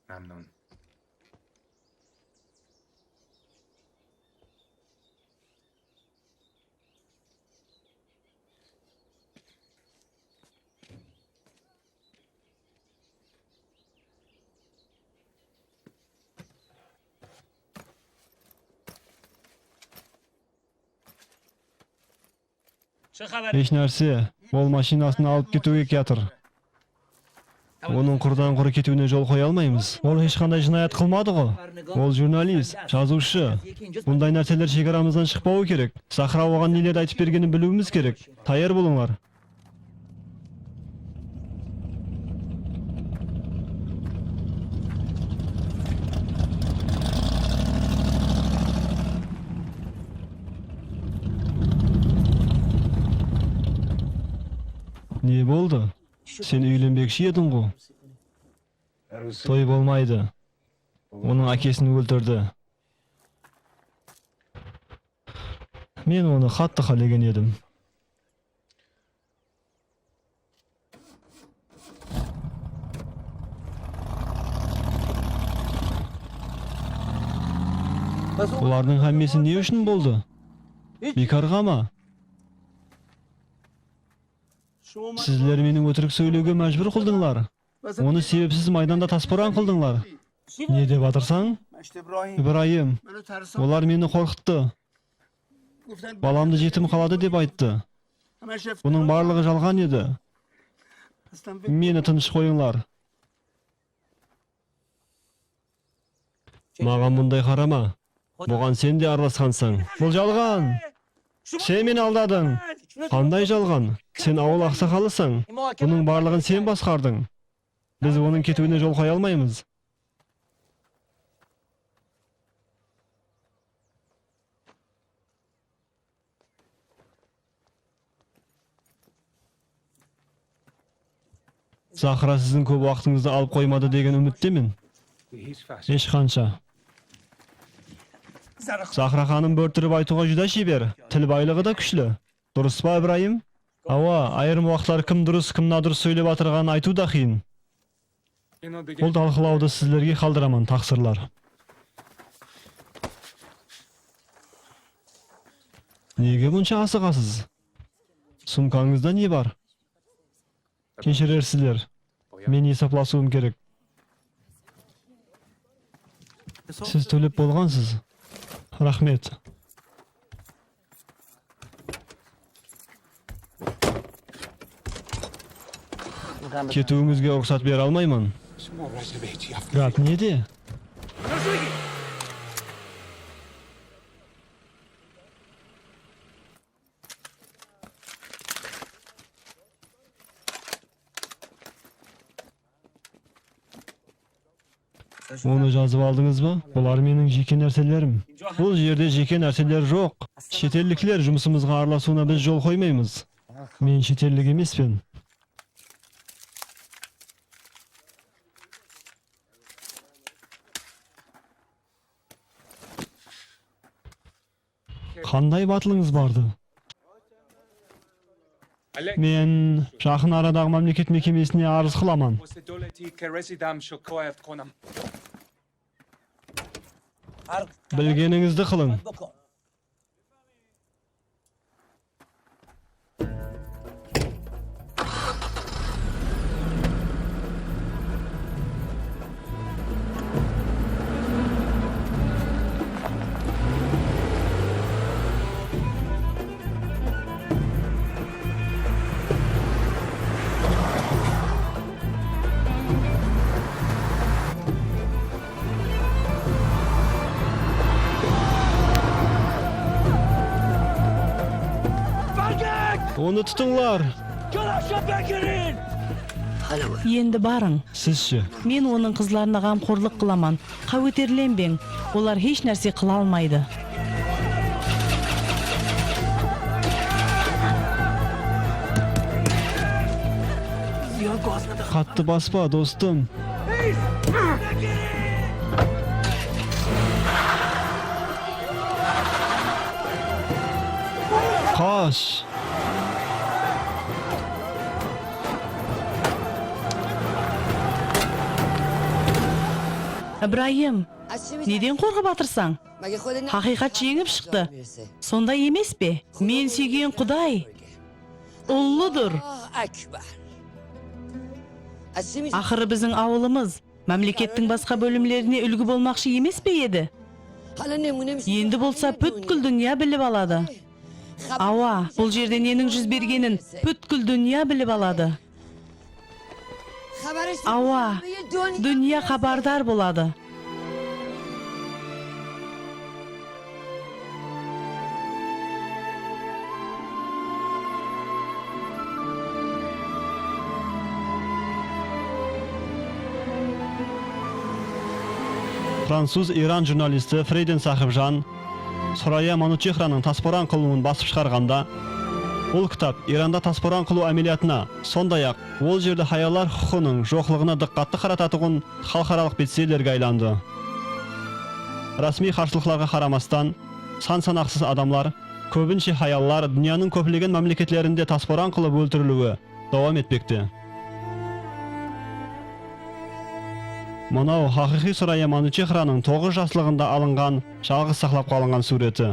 ممنون. Hech narsa, ol mashinasini olib ketuga ketdir. Onun qurdan quri ketuvine yol qo'ya olmaymiz. Ol hech qanday jinoyat qilmadi-ku. Ol jurnalist, yozuvchi. Bunday narsalar chegaramizdan chiqmawi kerak. Sahra olgan nelarni aytib berganini biluvimiz kerak. Tayyor bo'linglar. Ne bo'ldi? Sen uylanmoqchi eding-ku. To'y bo'lmaydi. Uning akasini o'ldirdi. Men uni qattiq xalagan edim. Ularning hammasi ne uchun bo'ldi? Bekorgami? Sizler meni o'tirib so'ylarga majbur qildinglar. Uni sebepsiz maydonda tasporan qildinglar. Ne deb atirsan? Ibrohim, ular meni qo'rqitdi. Balamni yetim qoladi deb aytdi. Buning barlig'i yolg'on edi. Meni tinch qo'yinglar. Ma'g'an bunday qarama. Bugan sen de aralashgansan. Bu yolg'on. Sen meni aldading. Qanday yolg'on? Sen avul aqsaqalisan. Buning barlig'ini sen boshqarding. Biz uning ketuvine yo'l qo'ya olmaymiz. Захра сіздің көп уақытыңызды алып қоймады деген үміттемін. Ешқанша. Захра ханым бөртіріп айтуға жүдә шебер, тіл байлығы да күшлі. Дұрыс па, Ибраим? Ава, айырым уақытлар кім дұрыс, кім надұрыс сөйлеп атырған айту да қиын. Бұл талқылауды сіздерге қалдырамын, тақсырлар. Неге бұнша асығасыз? Сумкаңызда не бар? Кешірерсіздер. Мен есапласуым керек. Сіз төлеп болғансыз. Рахмет. Кетуіңізге рұқсат бере алмаймын. Гап неде? Оны жазып алдыңыз ба? Бұлар менің жеке нәрселерім. Бұл жерде жеке нәрселер жоқ. Шетелдікілер жұмысымызға араласуына біз жол қоймаймыз. Мен шетелдік емеспін. Қандай батылыңыз барды? Мен жақын арадағы мемлекет мекемесіне арыз қыламын. Білгеніңізді қылың. Оны тұтыңлар. Енді барың. Сізші? Мен оның қызларына қамқорлық қыламан. Қауетерленбең. Олар еш нәрсе қыла алмайды. Қатты баспа, достым. Қаш. Ибраим, неден қорқып атырсаң? Хақиқат жеңіп шықты. Сонда емес пе? Мен сүйген Құдай ұллыдыр. Ақыры біздің ауылымыз мемлекеттің басқа бөлімлеріне үлгі болмақшы емес пе еді? Енді болса бүткіл дүния біліп алады. Ауа, бұл жерде ненің жүз бергенін бүткіл дүния біліп алады. Ауа, дүния хабардар болады. Француз-Иран журналисті Фрейден Сахибжан Сурая Манучехраның таспоран қылуын басып шығарғанда, ол кітап Иранда таспоран қылу әмелиятына, сондай-ақ ол жерде хаялар құқының жоқлығына диққатты қарататығын халықаралық бестселлерге айланды. Расми қарсылықтарға қарамастан, сан-санақсыз адамлар, көбінше хаялар дүнияның көптеген мемлекеттерінде таспоран қылып өлтірілуі давам етпекте. Мынау хақиқи Сурая Манучехраның 9 жаслығында алынған, жалғыз сақлап қалынған суреті.